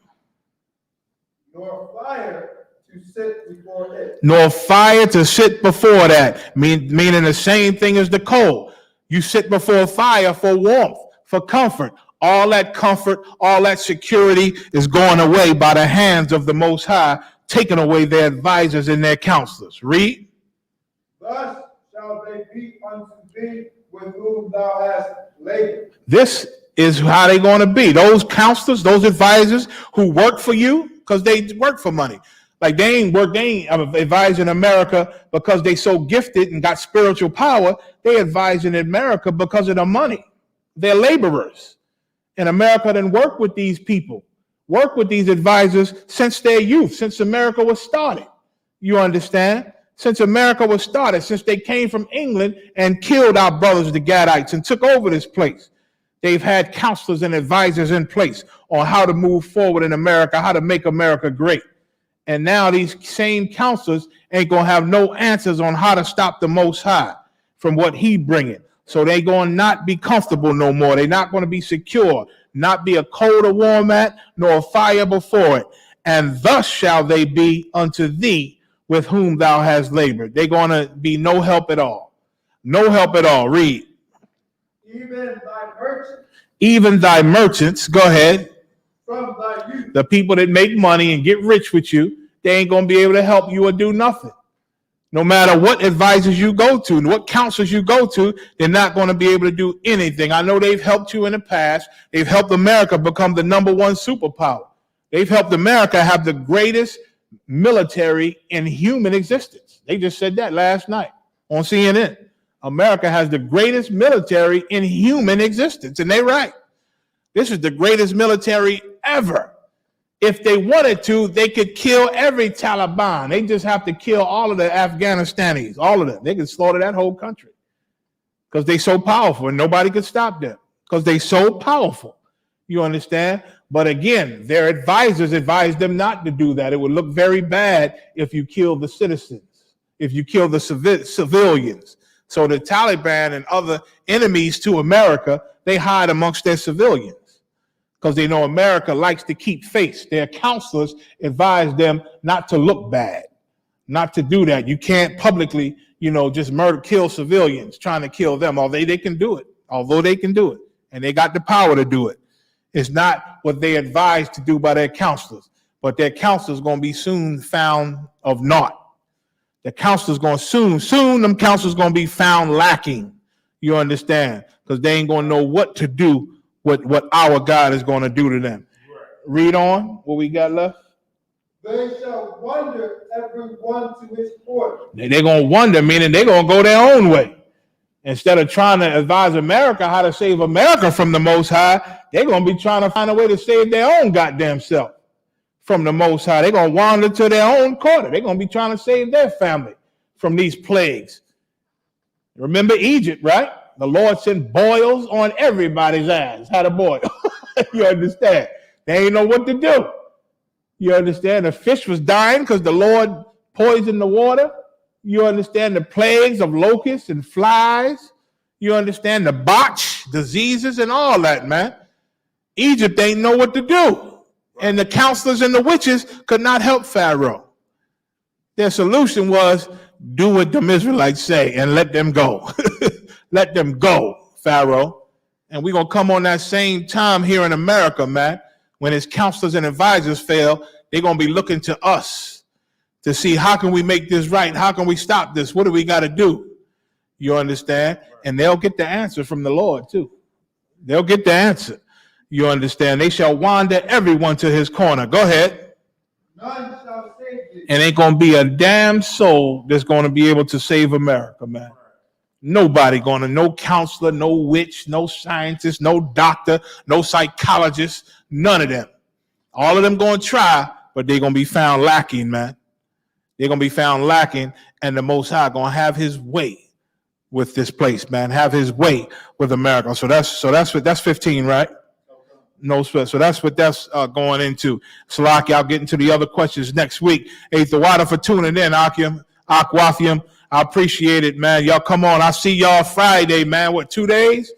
Nor fire to sit before it. Nor fire to sit before that. Meaning the same thing as the coal. You sit before fire for warmth, for comfort. All that comfort, all that security is going away by the hands of the Most High, taking away their advisors and their counselors. Read. Thus shall they be unto thee with whom thou hast labored. This is how they're going to be. Those counselors, those advisors who work for you because they work for money. Like they ain't advising America because they so gifted and got spiritual power. They advising America because of the money. They're laborers. And America didn't work with these people, work with these advisors since their youth, since America was started. You understand? Since America was started, since they came from England and killed our brothers, the Gadites, and took over this place. They've had counselors and advisors in place on how to move forward in America, how to make America great. And now these same counselors ain't going to have no answers on how to stop the Most High from what he bringing. So they going to not be comfortable no more. They're not going to be secure, not be a coal to warm at, nor a fire before it. And thus shall they be unto thee with whom thou hast labored. They're going to be no help at all. No help at all. Read. Even thy merchants. Even thy merchants. Go ahead. From thy youth. The people that make money and get rich with you, they ain't going to be able to help you or do nothing. No matter what advisors you go to, what counselors you go to, they're not going to be able to do anything. I know they've helped you in the past. They've helped America become the #1 superpower. They've helped America have the greatest military in human existence. They just said that last night on CNN. America has the greatest military in human existence, and they're right. This is the greatest military ever. If they wanted to, they could kill every Taliban. They just have to kill all of the Afghanistanis, all of them. They could slaughter that whole country because they're so powerful and nobody could stop them because they're so powerful. You understand? But again, their advisors advised them not to do that. It would look very bad if you kill the citizens, if you kill the civilians. So the Taliban and other enemies to America, they hide amongst their civilians because they know America likes to keep face. Their counselors advise them not to look bad, not to do that. You can't publicly, just kill civilians, trying to kill them, although they can do it, and they got the power to do it. It's not what they advised to do by their counselors, but their counselors going to be soon found of naught. The counselors going to soon them counselors going to be found lacking. You understand? Because they ain't going to know what to do, what our God is going to do to them. Read on. What we got left? They shall wander every one to his port. They're going to wonder, meaning they're going to go their own way. Instead of trying to advise America how to save America from the Most High, they're going to be trying to find a way to save their own goddamn self from the Most High. They're going to wander to their own quarter. They're going to be trying to save their family from these plagues. Remember Egypt, right? The Lord sent boils on everybody's ass. Had a boil. You understand? They ain't know what to do. You understand? The fish was dying because the Lord poisoned the water. You understand? The plagues of locusts and flies. You understand? The botch, diseases, and all that, man. Egypt ain't know what to do. And the counselors and the witches could not help Pharaoh. Their solution was, do what the Israelites say and let them go. Let them go, Pharaoh. And we're going to come on that same time here in America, man. When his counselors and advisors fail, they're going to be looking to us to see how can we make this right? How can we stop this? What do we got to do? You understand? And they'll get the answer from the Lord too. They'll get the answer. You understand? They shall wander everyone to his corner. Go ahead. None shall save you. And ain't going to be a damn soul that's going to be able to save America, man. Nobody going to, no counselor, no witch, no scientist, no doctor, no psychologist, none of them. All of them going to try, but they're going to be found lacking, man. They're going to be found lacking, and the Most High going to have his way with this place, man. Have his way with America. So that's 15, right? No sweat. So that's what that's going into. Salaki, I'll get into the other questions next week. Hey, Thawada for tuning in, Akwathium. I appreciate it, man. Y'all come on. I'll see y'all Friday, man. What, 2 days?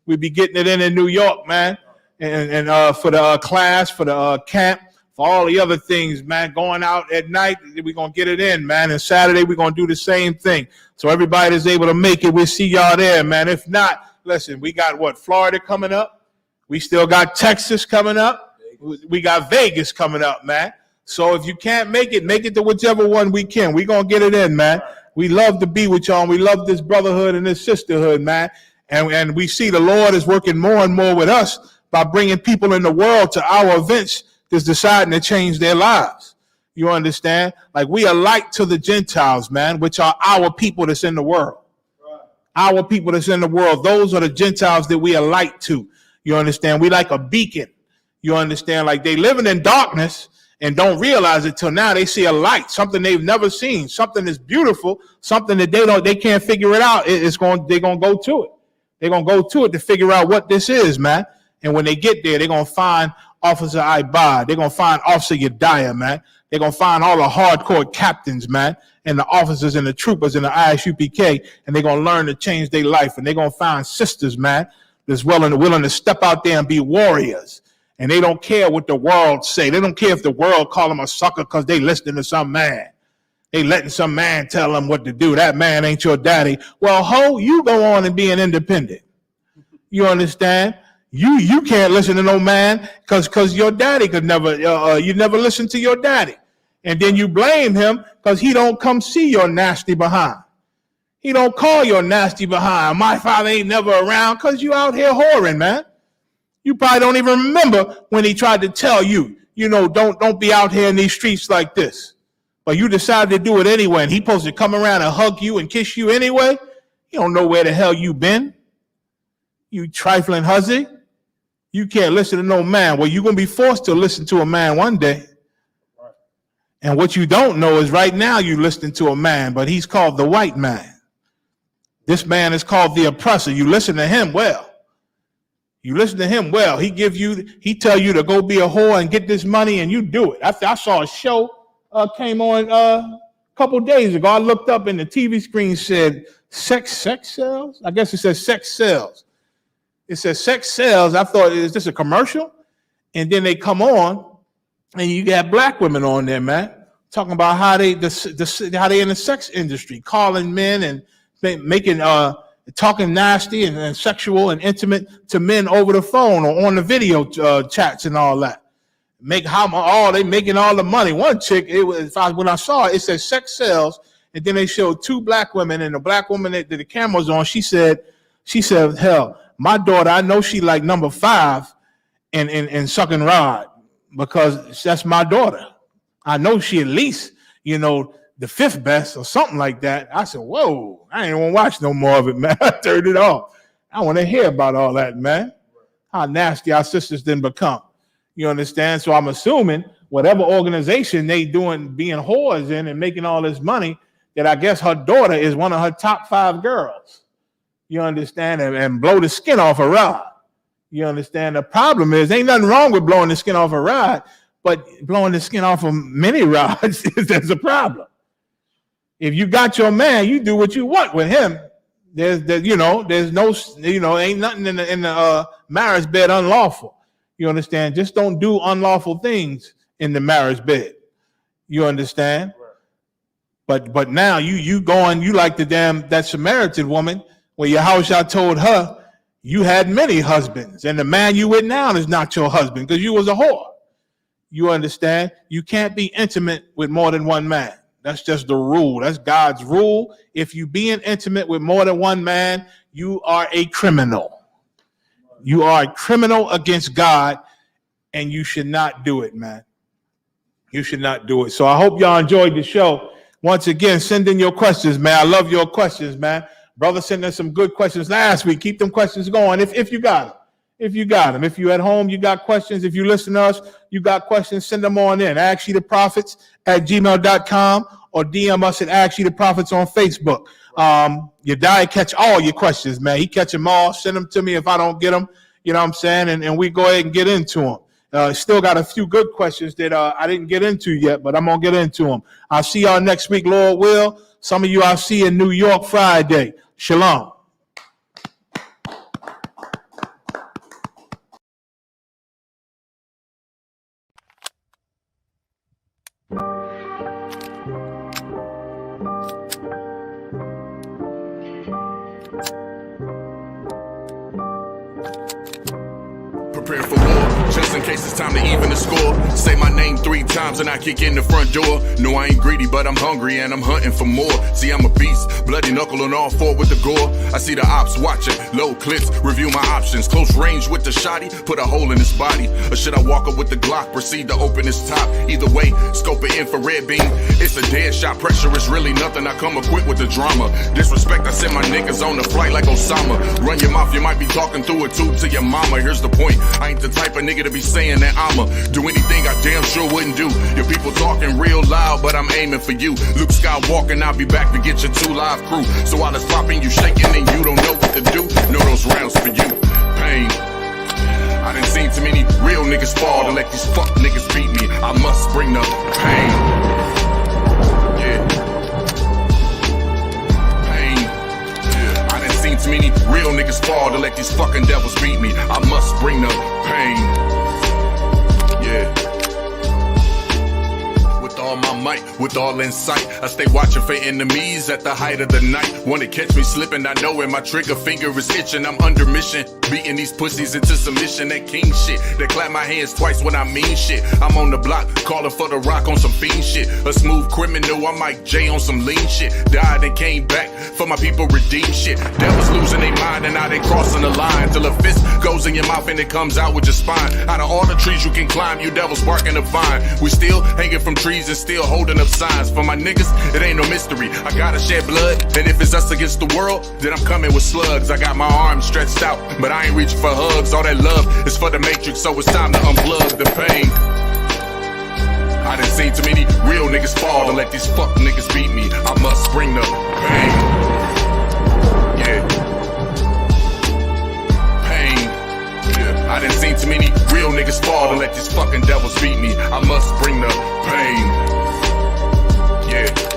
We'll be getting it in New York, man. And for the class, for the camp, for all the other things, man, going out at night, we're going to get it in, man. And Saturday, we're going to do the same thing. So everybody that's able to make it, we'll see y'all there, man. If not, listen, we got what, Florida coming up? We still got Texas coming up. We got Vegas coming up, man. So if you can't make it to whichever one we can. We're going to get it in, man. We love to be with y'all. And we love this brotherhood and this sisterhood, man. And we see the Lord is working more and more with us by bringing people in the world to our events that's deciding to change their lives. You understand? Like we are light to the Gentiles, man, which are our people that's in the world. Right. Our people that's in the world. Those are the Gentiles that we are light to. You understand? We like a beacon. You understand? Like they living in darkness and don't realize it till now. They see a light, something they've never seen, something that's beautiful, something that they can't figure it out. They're gonna go to it. They're gonna go to it to figure out what this is, man. And when they get there, they're gonna find Officer Ibad. They're gonna find Officer Yediah, man. They're gonna find all the hardcore captains, man, and the officers and the troopers in the ISUPK, and they're gonna learn to change their life. And they're gonna find sisters, man, that's willing to step out there and be warriors. And they don't care what the world say. They don't care if the world call them a sucker because they listening to some man. They letting some man tell them what to do. That man ain't your daddy. Well, ho, you go on and be an independent. You understand? You can't listen to no man because your daddy could never, you never listen to your daddy. And then you blame him because he don't come see your nasty behind. He don't call your nasty behind. My father ain't never around because you out here whoring, man. You probably don't even remember when he tried to tell you, don't be out here in these streets like this. But you decided to do it anyway, and he supposed to come around and hug you and kiss you anyway. You don't know where the hell you been. You trifling hussy. You can't listen to no man. Well, you're going to be forced to listen to a man one day. And what you don't know is right now you're listening to a man, but he's called the white man. This man is called the oppressor. You listen to him well. You listen to him well. He tell you to go be a whore and get this money, and you do it. I saw a show came on a couple days ago. I looked up and the TV screen said sex sells. I guess it says sex sells. It says sex sells. I thought, is this a commercial? And then they come on, and you got black women on there, man, talking about how they in the sex industry, calling men and making talking nasty and sexual and intimate to men over the phone or on the video chats and all that. They making all the money. One chick, when I saw it, it said sex sells, and then they showed two black women, and the black woman that the camera was on, she said, hell, my daughter, I know she like number 5 in sucking rod because that's my daughter. I know she at least, the 5th best or something like that. I said, whoa, I ain't want to watch no more of it, man. I turned it off. I want to hear about all that, man. How nasty our sisters then become. You understand? So I'm assuming whatever organization they doing being whores in and making all this money, that I guess her daughter is one of her top 5 girls. You understand? And blow the skin off a rod. You understand? The problem is, ain't nothing wrong with blowing the skin off a rod, but blowing the skin off of many rods is a problem. If you got your man, you do what you want with him. There's no, ain't nothing in the marriage bed unlawful. You understand? Just don't do unlawful things in the marriage bed. You understand? Right. But now you like that Samaritan woman where Yahushua told her you had many husbands, and the man you with now is not your husband because you was a whore. You understand? You can't be intimate with more than one man. That's just the rule. That's God's rule. If you being intimate with more than one man, you are a criminal. You are a criminal against God, and you should not do it, man. You should not do it. So I hope y'all enjoyed the show. Once again, send in your questions, man. I love your questions, man. Brother sent us some good questions last week. Keep them questions going if you got them. If you got them. If you at home, you got questions. If you listen to us, you got questions, send them on in. AskYouTheProphets@gmail.com or DM us at AskYouTheProphets on Facebook. Your dad catch all your questions, man. He catch them all. Send them to me if I don't get them. You know what I'm saying? And we go ahead and get into them. Still got a few good questions that I didn't get into yet, but I'm going to get into them. I'll see y'all next week, Lord will. Some of you I'll see in New York Friday. Shalom. Prepare for war, just in case it's time to even the score. Say my name 3 times and I kick in the front door. No, I ain't greedy, but I'm hungry and I'm hunting for more. See, I'm a beast, bloody knuckle on all 4 with the gore. I see the ops watching, low clips, review my options. Close range with the shotty, put a hole in his body. Or should I walk up with the Glock, proceed to open his top? Either way, scope an infrared beam. It's a dead shot, pressure is really nothing. I come equipped with the drama. Disrespect, I send my niggas on the flight like Osama. Run your mouth, you might be talking through a tube to your mama. Here's the point, I ain't the type of nigga to be saying that I'ma do anything I damn sure wouldn't do. Your people talking real loud, but I'm aiming for you. Luke Skywalker, I'll be back to get your 2 live crew. So while it's popping, you shaking and you don't know what to do. Know those rounds for you. Pain. I done seen too many real niggas fall to let these fuck niggas beat me. I must bring the pain. Yeah. Pain. Yeah. I done seen too many real niggas fall to let these fucking devils beat me. I must bring the pain. Yeah. With all my might. with all in sight. I stay watching for enemies at the height of the night. Wanna catch me slipping, I know when my trigger finger is itching. I'm under mission, beating these pussies into submission. That king shit, that clap my hands twice when I mean shit. I'm on the block, calling for the rock on some fiend shit. A smooth criminal, I'm Mike J on some lean shit. Died and came back for my people, redeem shit. Devils losing their mind and now they crossing the line. Till a fist goes in your mouth and it comes out with your spine. Out of all the trees you can climb, you devils barking a vine. We still hanging from trees and still holding up signs. For my niggas, it ain't no mystery. I gotta shed blood, and if it's us against the world, then I'm coming with slugs. I got my arms stretched out, but I ain't reaching for hugs. All that love is for the matrix, so it's time to unplug the pain. I done seen too many real niggas fall to let these fuck niggas beat me. I must bring the pain. Yeah. Pain. Yeah. I done seen too many real niggas fall to let these fucking devils beat me. I must bring the pain. Yeah.